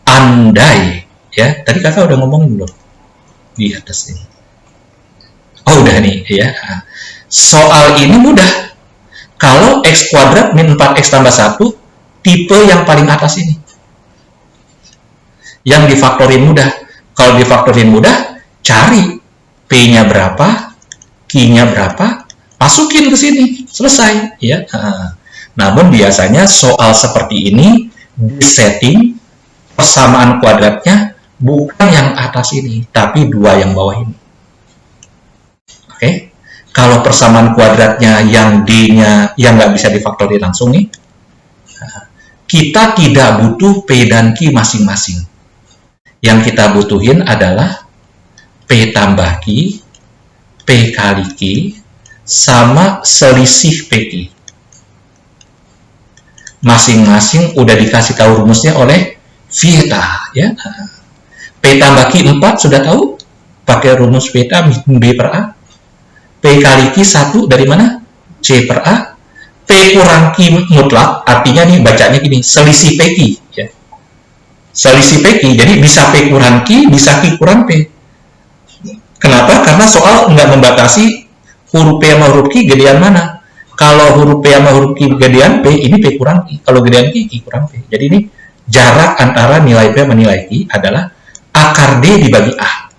andai ya. Tadi kakak udah ngomongin belum di atas ini? Oh udah nih ya. Soal ini mudah. Kalau x kuadrat min 4x tambah 1, tipe yang paling atas ini. Yang difaktorin mudah. Kalau difaktorin mudah, cari P-nya berapa, Q-nya berapa, masukin ke sini, selesai ya. Namun biasanya soal seperti ini disetting persamaan kuadratnya bukan yang atas ini, tapi dua yang bawah ini. Oke, kalau persamaan kuadratnya yang D-nya yang nggak bisa difaktori langsung nih, kita tidak butuh P dan Q masing-masing. Yang kita butuhin adalah P tambah Q, P kali Q, sama selisih PQ. Masing-masing udah dikasih tahu rumusnya oleh Vieta ya. P tambah Q 4 sudah tahu, pakai rumus Vieta B per A. P kali Q 1 dari mana? C per A. P kurang Q mutlak, artinya nih bacanya gini, selisih PQ ya. Selisih PQ, jadi bisa P kurang Q, bisa Q kurang P. Kenapa? Karena soal nggak membatasi huruf P sama huruf Q gedean mana. Kalau huruf P sama huruf Q gedean P, ini P kurang Q. Kalau gedean Q, Q kurang P. Jadi ini jarak antara nilai P sama nilai Q adalah akar D dibagi A.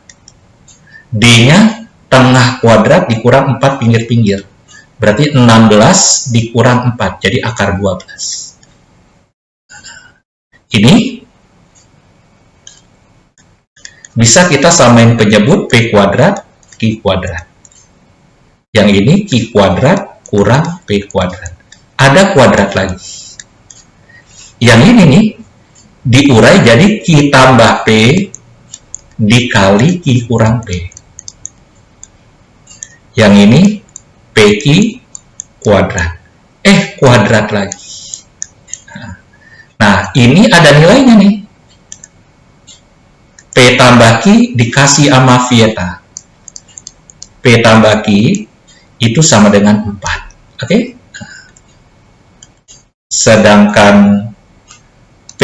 D-nya tengah kuadrat dikurang 4 pinggir-pinggir. Berarti 16 dikurang 4, jadi akar 12. Ini bisa kita samain penyebut P kuadrat, Q kuadrat. Yang ini Q kuadrat kurang P kuadrat. Ada kuadrat lagi. Yang ini nih, diurai jadi Q tambah P dikali Q kurang P. Yang ini PQ kuadrat. Kuadrat lagi. Nah, ini ada nilainya nih. P tambah Q dikasih sama Vieta. P tambah Q itu sama dengan 4. Oke? Sedangkan P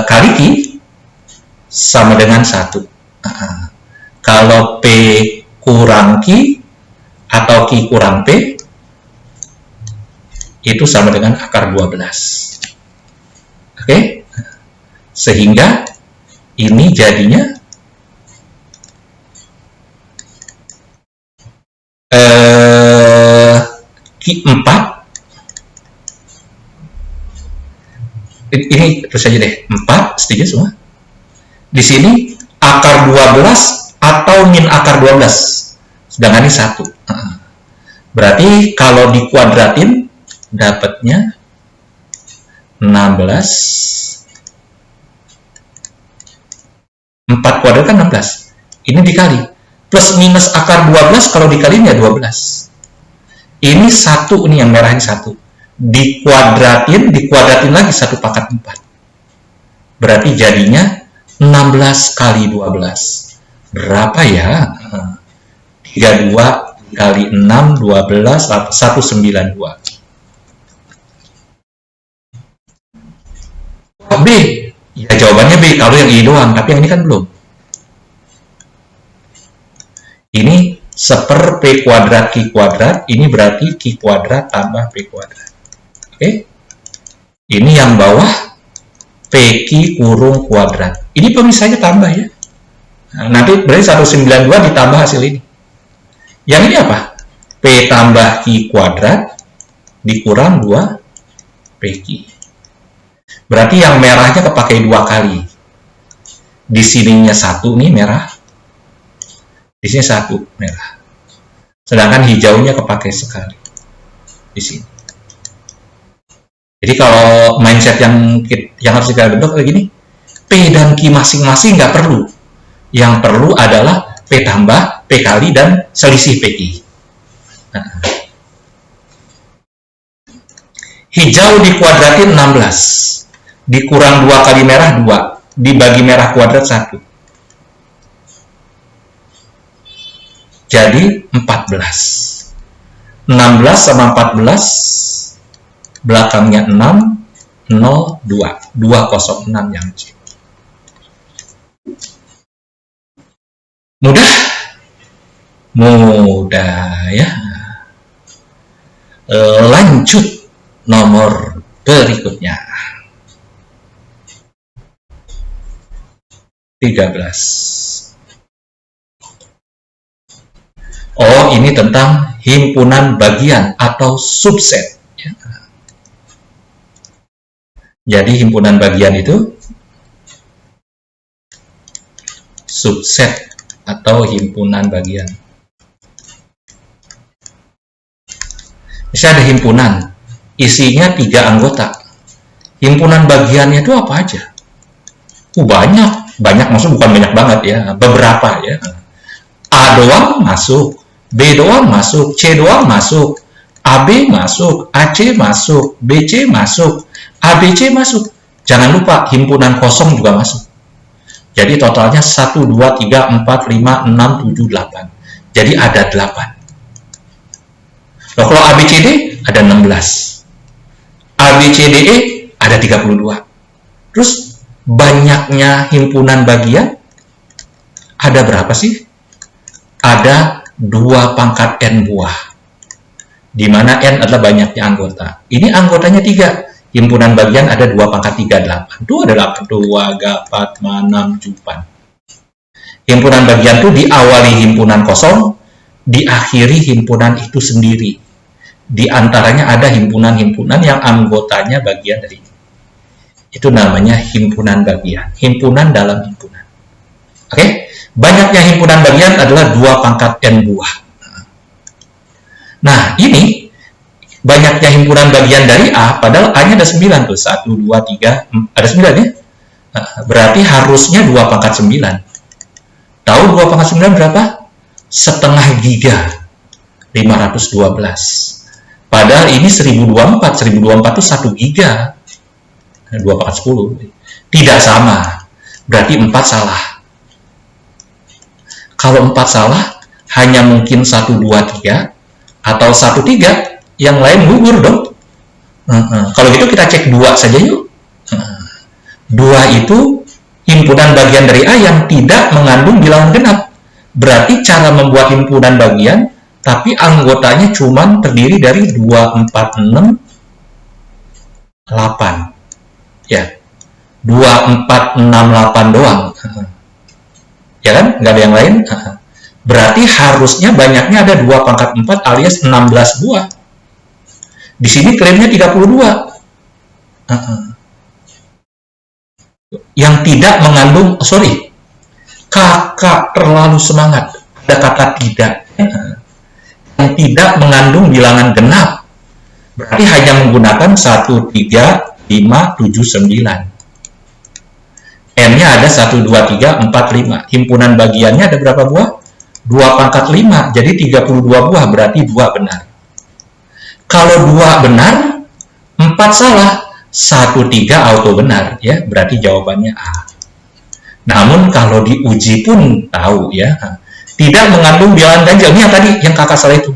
kali Q sama dengan 1. Kalau P kurang Q atau Q kurang P itu sama dengan akar 12. Oke? Sehingga ini jadinya Q4 ini terus aja deh, 4 setuju semua. Di sini akar 12 atau min akar 12, sedangkan ini 1. Berarti kalau dikuadratin dapatnya 16. 4 kuadrat kan 16. Ini dikali. Plus minus akar 12 kalau dikalinya 12. Ini 1 nih yang merah ini 1. Dikuadratin lagi 1 pangkat 4. Berarti jadinya 16 kali 12. Berapa ya? 32 kali 6, 12, 192. B. Ya jawabannya B kalau yang ini doang, tapi yang ini kan belum. Ini seper P kuadrat Q kuadrat, ini berarti Q kuadrat tambah P kuadrat. Oke? Ini yang bawah PQ kurung kuadrat. Ini pemisahnya tambah ya. Nah, nanti berarti 192 ditambah hasil ini. Yang ini apa? P tambah Q kuadrat dikurang 2 PQ. Berarti yang merahnya kepakai 2 kali. Di sininya 1 nih merah. Di sini 1 merah. Sedangkan hijaunya kepakai sekali. Di sini. Jadi kalau mindset yang harus kita bentuk kayak gini, P dan Q masing-masing nggak perlu. Yang perlu adalah P P tambah, P kali, dan selisih PI. Nah. Hijau dikuadratin 16. Dikurang 2 kali merah 2. Dibagi merah kuadrat 1. Jadi 14. 16 sama 14. Belakangnya 6. 0, 2. 206 yang C. Mudah ya. Lanjut nomor berikutnya. 13. Oh, ini tentang himpunan bagian atau subset. Jadi himpunan bagian itu subset atau himpunan bagian. Misalnya ada himpunan, isinya 3 anggota. Himpunan bagiannya itu apa aja? Banyak maksud bukan banyak banget ya, beberapa ya. A doang masuk, B doang masuk, C doang masuk, AB masuk, AC masuk, BC masuk, ABC masuk. Jangan lupa himpunan kosong juga masuk. Jadi totalnya 1, 2, 3, 4, 5, 6, 7, 8. Jadi ada 8. Loh, kalau ABCD ada 16. ABCDE ada 32. Terus banyaknya himpunan bagian ada berapa sih? Ada 2 pangkat N buah. Di mana N adalah banyaknya anggota. Ini anggotanya 3. Himpunan bagian ada 2 pangkat 3, 8. Itu ada 8, 2, 4, 6, 7. Himpunan bagian itu diawali himpunan kosong, diakhiri himpunan itu sendiri. Di antaranya ada himpunan-himpunan yang anggotanya bagian dari ini. Itu namanya himpunan bagian. Himpunan dalam himpunan. Oke? Banyaknya himpunan bagian adalah 2 pangkat N buah. Nah, ini banyaknya himpunan bagian dari A, padahal A-nya ada 9 tuh. 1, 2, 3, ada 9 ya? Nah, berarti harusnya 2 pangkat 9. Tahu 2 pangkat 9 berapa? Setengah giga. 512. Padahal ini 1024. 1024 itu 1 giga. 2 pangkat 10. Tidak sama. Berarti 4 salah. Kalau 4 salah, hanya mungkin 1, 2, 3. Atau 1, 3. Yang lain gugur dong. Kalau gitu kita cek 2 saja yuk. 2 itu himpunan bagian dari A yang tidak mengandung bilangan genap. Berarti cara membuat himpunan bagian, tapi anggotanya cuma terdiri dari 2, 4, 6, 8. Ya, 2, 4, 6, 8 doang. Ya kan? Nggak ada yang lain. Berarti harusnya banyaknya ada 2 pangkat 4 alias 16 buah. Di sini klaimnya 32. Yang tidak mengandung, kakak terlalu semangat. Ada kata tidak. Yang tidak mengandung bilangan genap. Berarti hanya menggunakan 1, 3, 5, 7, 9. N-nya ada 1, 2, 3, 4, 5. Himpunan bagiannya ada berapa buah? 2 pangkat 5. Jadi 32 buah, berarti 2 benar. Kalau 2 benar, 4 salah, 1, 3 auto benar, ya, berarti jawabannya A. Namun kalau diuji pun tahu ya, tidak mengandung bilangan ganjil. Ini yang tadi, yang kakak salah itu.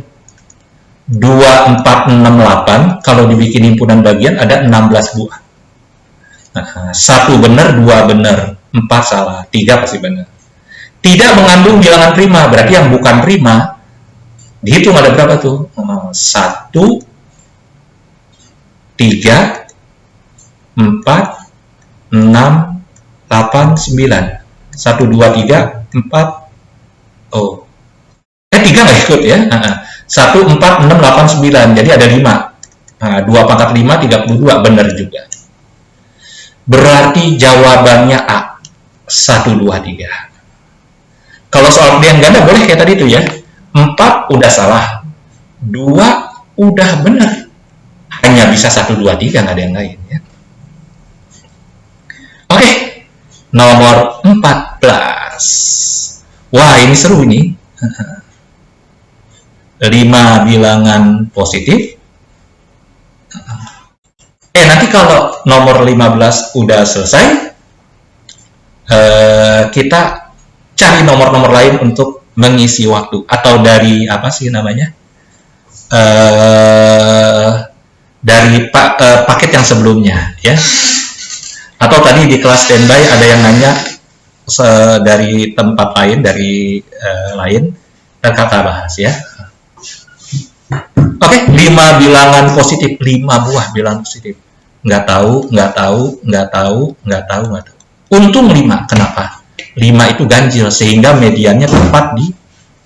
2, 4, 6, 8, kalau dibikin himpunan bagian ada 16 buah. 1 benar, 2 benar, 4 salah, 3 pasti benar. Tidak mengandung bilangan prima, berarti yang bukan prima, dihitung ada berapa tuh? 1, 3, 4, 6, 8, 9. 1, 2, 3, 4. 3 nggak ikut ya. 1, 4, 6, 8, 9. Jadi ada 5. 2 pangkat 5, 32. Benar juga. Berarti jawabannya A. 1, 2, 3. Kalau soal pilihan ganda boleh kayak tadi tuh ya. 4 udah salah. 2 udah benar. Hanya bisa 1, 2, 3, nggak ada yang lain ya. Oke. Nomor 14. Wah, ini seru nih. 5 bilangan positif. Nanti kalau nomor 15 udah selesai, kita cari nomor-nomor lain untuk mengisi waktu, atau dari apa sih namanya, dari paket yang sebelumnya ya. Atau tadi di kelas standby ada yang nanya dari tempat lain, dari lain, dan kata bahas ya. Oke, 5 bilangan positif, 5 buah bilangan positif. Nggak tahu. Untung 5, kenapa? 5 itu ganjil, sehingga mediannya tepat di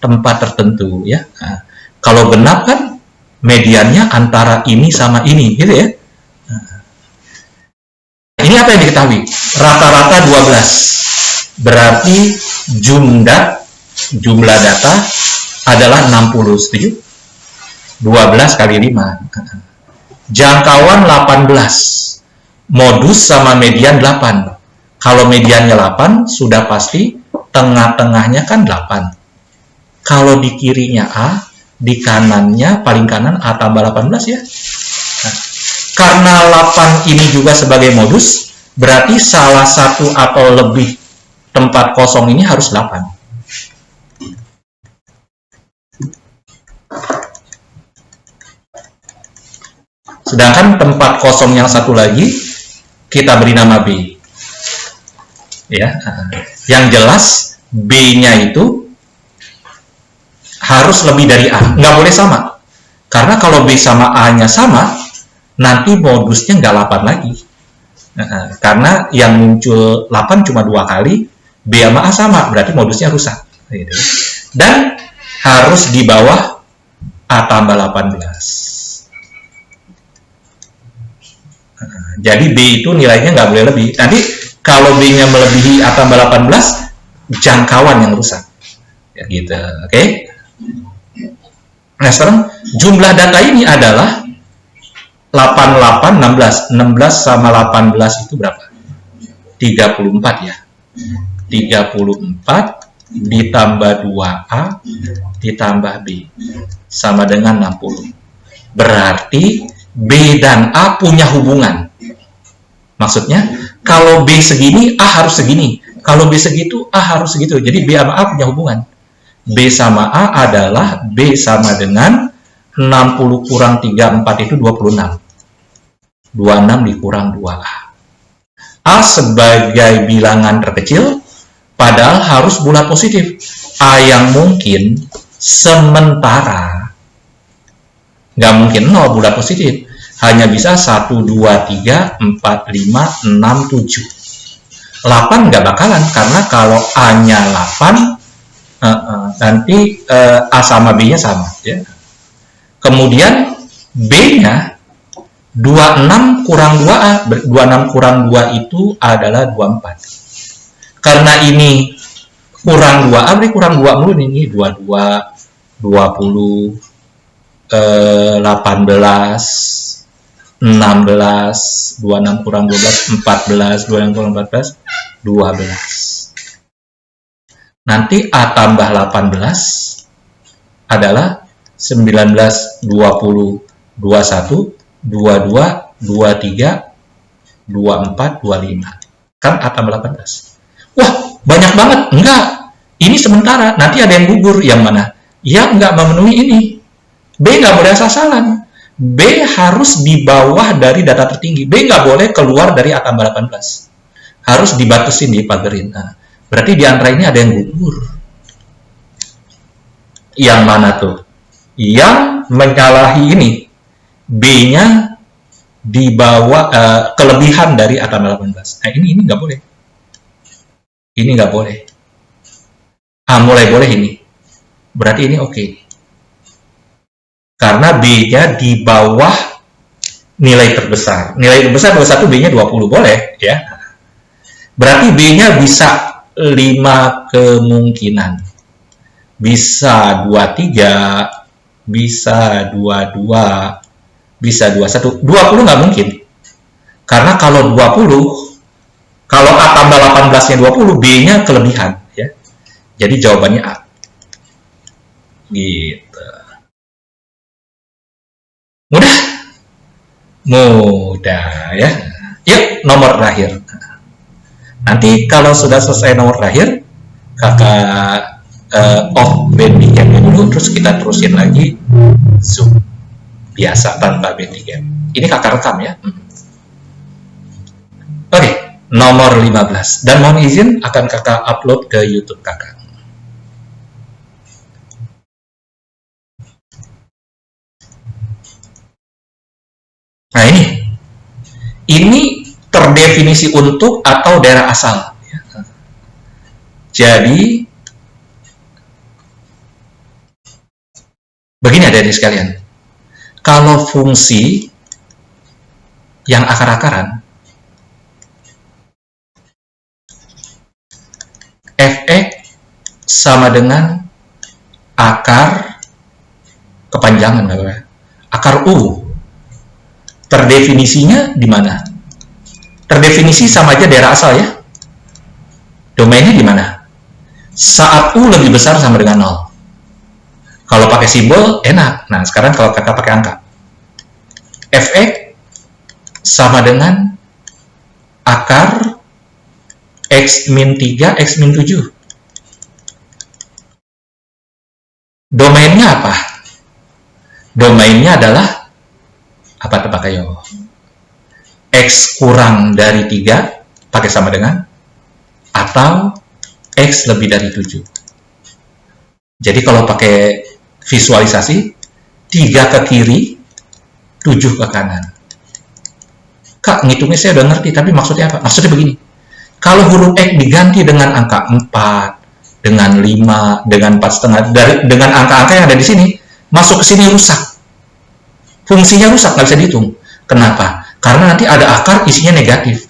tempat tertentu ya. Nah, kalau genap kan mediannya antara ini sama ini, gitu ya. Nah, ini apa yang diketahui? Rata-rata 12. Berarti jumlah data adalah 60, setuju? 12 kali 5. Jangkauan 18. Modus sama median 8. Kalau mediannya 8, sudah pasti tengah-tengahnya kan 8. Kalau di kirinya A, di kanannya paling kanan A tambah 18 ya. Nah, karena 8 ini juga sebagai modus, berarti salah satu atau lebih tempat kosong ini harus 8. Sedangkan tempat kosong yang satu lagi kita beri nama B. Ya, yang jelas B-nya itu harus lebih dari A, nggak boleh sama. Karena kalau B sama A-nya sama, nanti modusnya nggak 8 lagi. Karena yang muncul 8 cuma 2 kali, B sama A sama, berarti modusnya rusak. Dan harus di bawah A tambah 18. Jadi B itu nilainya nggak boleh lebih. Nanti kalau B-nya melebihi A tambah 18, jangkauan yang rusak. Ya gitu, oke? Nah sekarang jumlah data ini adalah 88, 16. 16 sama 18 itu berapa? 34 ya. 34 ditambah 2A ditambah B sama dengan 60. Berarti B dan A punya hubungan. Maksudnya, kalau B segini, A harus segini. Kalau B segitu, A harus segitu. Jadi B sama A punya hubungan. B sama A adalah B sama dengan 60 kurang 34 itu 26. 26 dikurang 2A. A sebagai bilangan terkecil, padahal harus bulat positif. A yang mungkin sementara nggak mungkin 0 bulat positif, hanya bisa 1, 2, 3, 4, 5, 6, 7. 8 nggak bakalan, karena kalau A-nya 8, nanti A sama B-nya sama. Ya. Kemudian B-nya 26 kurang 2A, 26 kurang 2 itu adalah 24. Karena ini kurang 2A, berarti kurang 2 mulu ini, 22, 20, 18, 16, 26 kurang 12, 14, 26 kurang 14, 12. Nanti A tambah 18 adalah 19, 20, 21, 22, 23, 24, 25. Kan A tambah 18. Wah, banyak banget. Enggak. Ini sementara. Nanti ada yang gugur. Yang mana? Yang enggak memenuhi ini. B nggak boleh asal-asalan. B harus di bawah dari data tertinggi. B nggak boleh keluar dari A tambah 18. Harus dibatasin, dipagerin. Nah, berarti di antara ini ada yang gugur. Yang mana tuh? Yang menyalahi ini. B-nya di bawah kelebihan dari A tambah 18. Nah, ini nggak boleh. Ini nggak boleh. Mulai boleh ini. Berarti ini oke. Karena B-nya di bawah nilai terbesar. Nilai terbesar 21, B-nya 20, boleh ya. Berarti B-nya bisa 5 kemungkinan. Bisa 23, bisa 22, bisa 21. 20 nggak mungkin. Karena kalau 20, kalau A tambah 18-nya 20, B-nya kelebihan ya. Jadi jawabannya A. Gitu. Mudah? Mudah ya. Yuk, nomor terakhir. Nanti kalau sudah selesai nomor terakhir, kakak off bandicam dulu, terus kita terusin lagi Zoom biasa tanpa bandicam. Ini kakak rekam ya. Oke, nomor 15. Dan mohon izin akan kakak upload ke YouTube kakak. Nah ini terdefinisi untuk atau daerah asal. Jadi begini adik-adik sekalian, kalau fungsi yang akar-akaran fx sama dengan akar kepanjangan, akar u, terdefinisinya di mana? Terdefinisi sama aja daerah asal ya. Domainnya di mana? Saat u lebih besar sama dengan 0. Kalau pakai simbol enak. Nah, sekarang kalau kakak pakai angka. Fx sama dengan akar x min 3 x min 7. Domainnya apa? Domainnya adalah apa tebak ayo? X kurang dari 3 pakai sama dengan atau X lebih dari 7. Jadi kalau pakai visualisasi 3 ke kiri 7 ke kanan. Kak, ngitungnya saya udah ngerti, tapi maksudnya apa? Maksudnya begini, kalau huruf X diganti dengan angka 4, dengan 5, dengan 4,5, dengan angka-angka yang ada di sini, masuk ke sini rusak. Fungsinya rusak, nggak bisa dihitung. Kenapa? Karena nanti ada akar isinya negatif.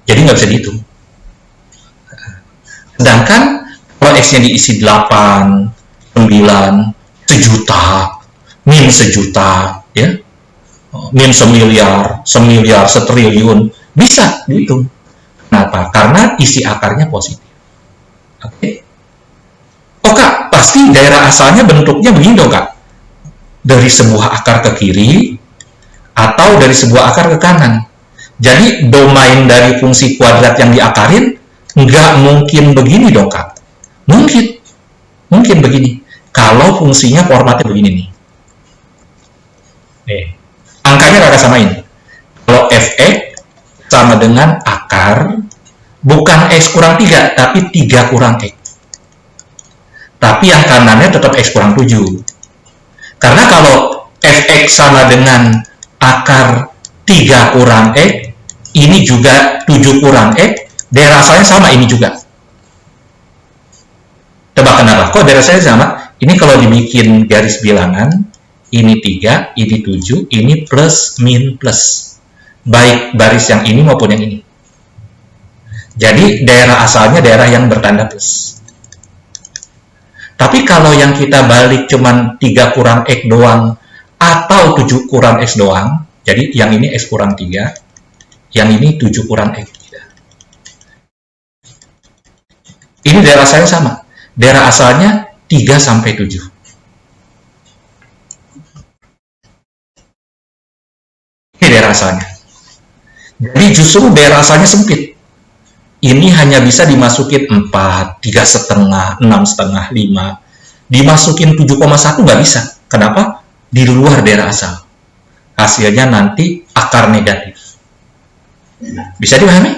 Jadi nggak bisa dihitung. Sedangkan kalau X-nya diisi 8, 9, sejuta, min sejuta, ya, min semiliar, setriliun, bisa dihitung. Kenapa? Karena isi akarnya positif. Oke. Oh Kak, pasti daerah asalnya bentuknya begini dong Kak. Dari sebuah akar ke kiri, atau dari sebuah akar ke kanan. Jadi domain dari fungsi kuadrat yang diakarin nggak mungkin begini dong Kak. Mungkin begini. Kalau fungsinya formatnya begini nih. Angkanya kakak samain. Kalau fx sama dengan akar bukan x kurang 3, tapi 3 kurang x. Tapi yang kanannya tetap x kurang 7. Karena kalau fx sama dengan akar 3 kurang X, ini juga 7 kurang X, daerah asalnya sama ini juga. Tebak kenapa? Kok daerah asalnya sama? Ini kalau dibikin garis bilangan, ini 3, ini 7, ini plus, min, plus. Baik baris yang ini maupun yang ini. Jadi daerah asalnya daerah yang bertanda plus. Tapi kalau yang kita balik cuman 3 kurang X doang, atau 7 kurang X doang, jadi yang ini X kurang 3, yang ini 7 kurang X. Ini daerah asalnya sama. Daerah asalnya 3 sampai 7. Ini daerah asalnya. Jadi justru daerah asalnya sempit. Ini hanya bisa dimasukin 4, 3,5, 6,5, 5. Dimasukin 7,1 nggak bisa. Kenapa? Di luar daerah asal. Hasilnya nanti akar negatif. Bisa dipahami?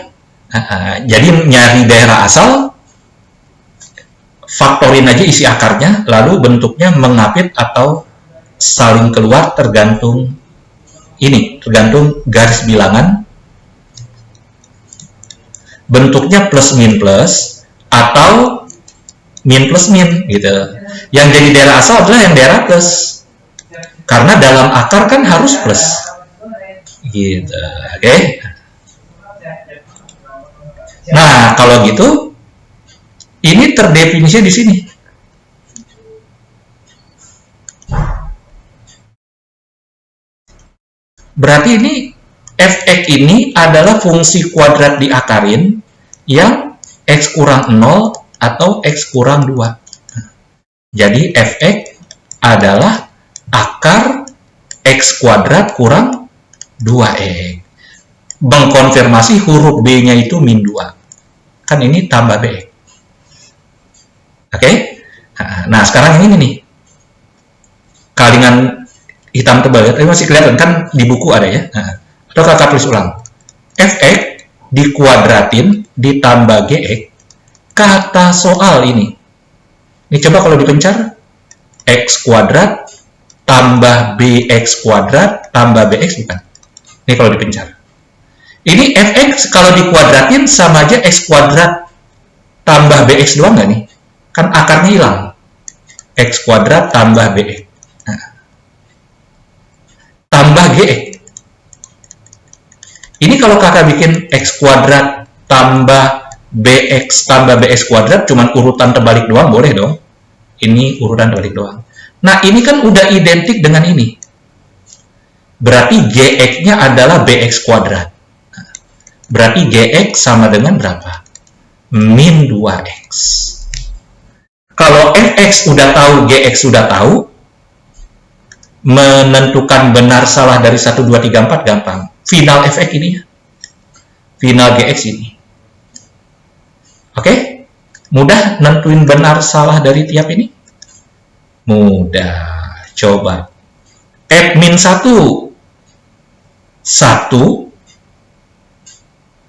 Jadi nyari daerah asal, faktorin aja isi akarnya, lalu bentuknya mengapit atau saling keluar tergantung ini, tergantung garis bilangan. Bentuknya plus min plus atau min plus min gitu. Yang jadi daerah asal adalah yang daerah plus. Karena dalam akar kan harus plus. Gitu. Oke. Nah, kalau gitu ini terdefinisinya di sini. Berarti ini fx ini adalah fungsi kuadrat diakarin yang x kurang 0 atau X kurang 2. Jadi fx adalah akar X kuadrat kurang 2x. Mengkonfirmasi huruf B-nya itu min 2. Kan ini tambah BX. Oke? Nah, sekarang yang ini nih. Kalingan hitam tebal ya, tapi masih kelihatan kan di buku ada ya. Atau kakak tulis ulang. Fx dikuadratin ditambah Gx, kata soal ini. Ini coba kalau dipencar, X kuadrat tambah BX kuadrat tambah BX bukan? Ini kalau dipencar. Ini Fx kalau dikuadratin sama aja X kuadrat tambah BX doang nggak nih? Kan akarnya hilang. X kuadrat tambah BX. Tambah GX. Ini kalau kakak bikin X kuadrat tambah BX kuadrat cuman urutan terbalik doang, boleh dong. Ini urutan terbalik doang. Nah, ini kan udah identik dengan ini. Berarti GX-nya adalah BX kuadrat. Berarti GX sama dengan berapa? Min 2X. Kalau Fx udah tahu, Gx sudah tahu, menentukan benar salah dari 1, 2, 3, 4 gampang. Final Fx ini ya. Final Gx ini. Oke? Mudah nentuin benar salah dari tiap ini? Mudah. Coba. F min 1. 1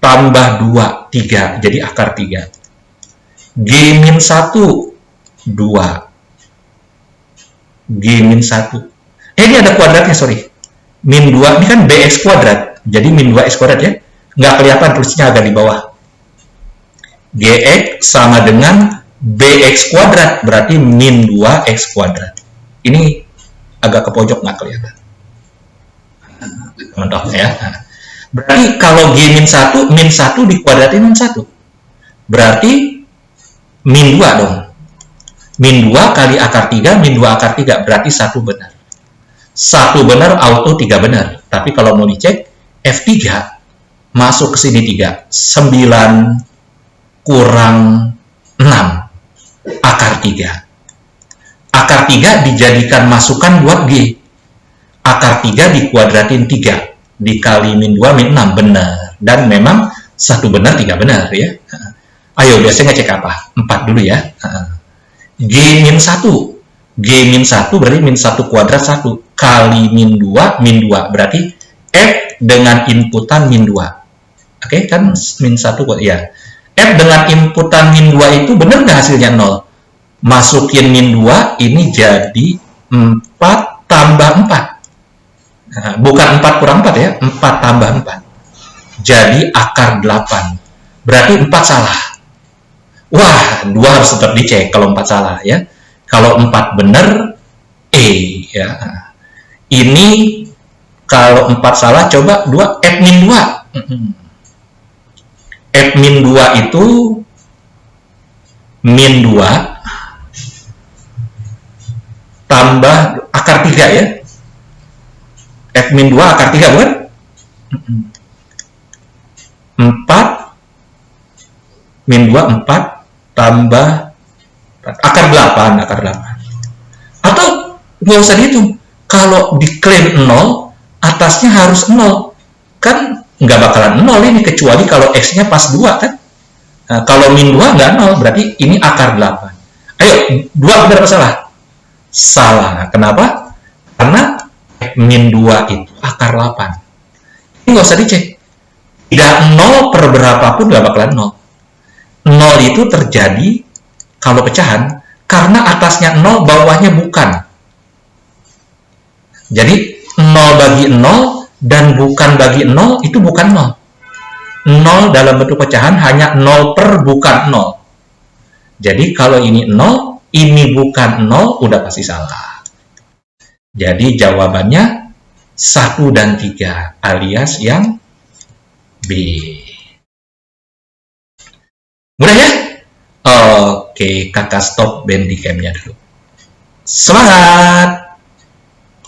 tambah 2, 3. Jadi akar 3. G min 1, 2. G min 1. Ini ada kuadratnya, sorry. Min 2, ini kan BX kuadrat. Jadi min 2X kuadrat ya. Nggak kelihatan tulisnya agak di bawah. GX sama dengan BX kuadrat. Berarti min 2X kuadrat. Ini agak ke pojok, nggak kelihatan. Mentok ya. Berarti kalau G min 1 dikuadratin min 1. Berarti min 2 dong. Min 2 kali akar 3, min 2 akar 3. Berarti 1 benar. 1 benar, auto 3 benar. Tapi kalau mau dicek, F3 masuk ke sini 3. 9 kurang 6. Akar 3. Akar 3 dijadikan masukan buat G. Akar 3 dikuadratin 3. Dikali min 2, min 6. Benar. Dan memang 1 benar, 3 benar ya. Ayo, biasanya ngecek apa? 4 dulu ya. G min 1. G min 1 berarti min 1 kuadrat 1. Kali min 2, min 2. Berarti F dengan inputan min 2. Oke, kan min 1 kuadrat. Ya. F dengan inputan min 2 itu benar nggak hasilnya 0? Masukin min 2, ini jadi 4 tambah 4. Nah, bukan 4 kurang 4 ya, 4 tambah 4. Jadi akar 8. Berarti 4 salah. Wah, 2 harus tetap dicek kalau 4 salah ya. Kalau 4 benar, E ya. Ini kalau 4 salah, coba 2, F min 2. F min 2 itu min 2 tambah akar 3 ya. F min 2 akar 3 bukan? 4 min 2, 4 tambah akar 8. Atau nggak usah dihitung. Kalau diklaim 0, atasnya harus 0. Kan nggak bakalan 0 ini, kecuali kalau X-nya pas 2 kan. Nah, kalau min 2 nggak 0, berarti ini akar 8. Ayo, 2 benar apa salah? Salah. Kenapa? Karena min 2 itu akar 8. Ini nggak usah dicek. Tidak 0 per berapapun nggak bakalan 0. 0 itu terjadi kalau pecahan karena atasnya 0, bawahnya bukan. Jadi 0 bagi 0 dan bukan bagi 0 itu bukan 0. 0 dalam bentuk pecahan hanya 0 per bukan 0. Jadi kalau ini 0, ini bukan 0, udah pasti salah. Jadi jawabannya 1 dan 3 alias yang B. Mudah ya? Oke, kakak stop Bandicam-nya dulu. Semangat!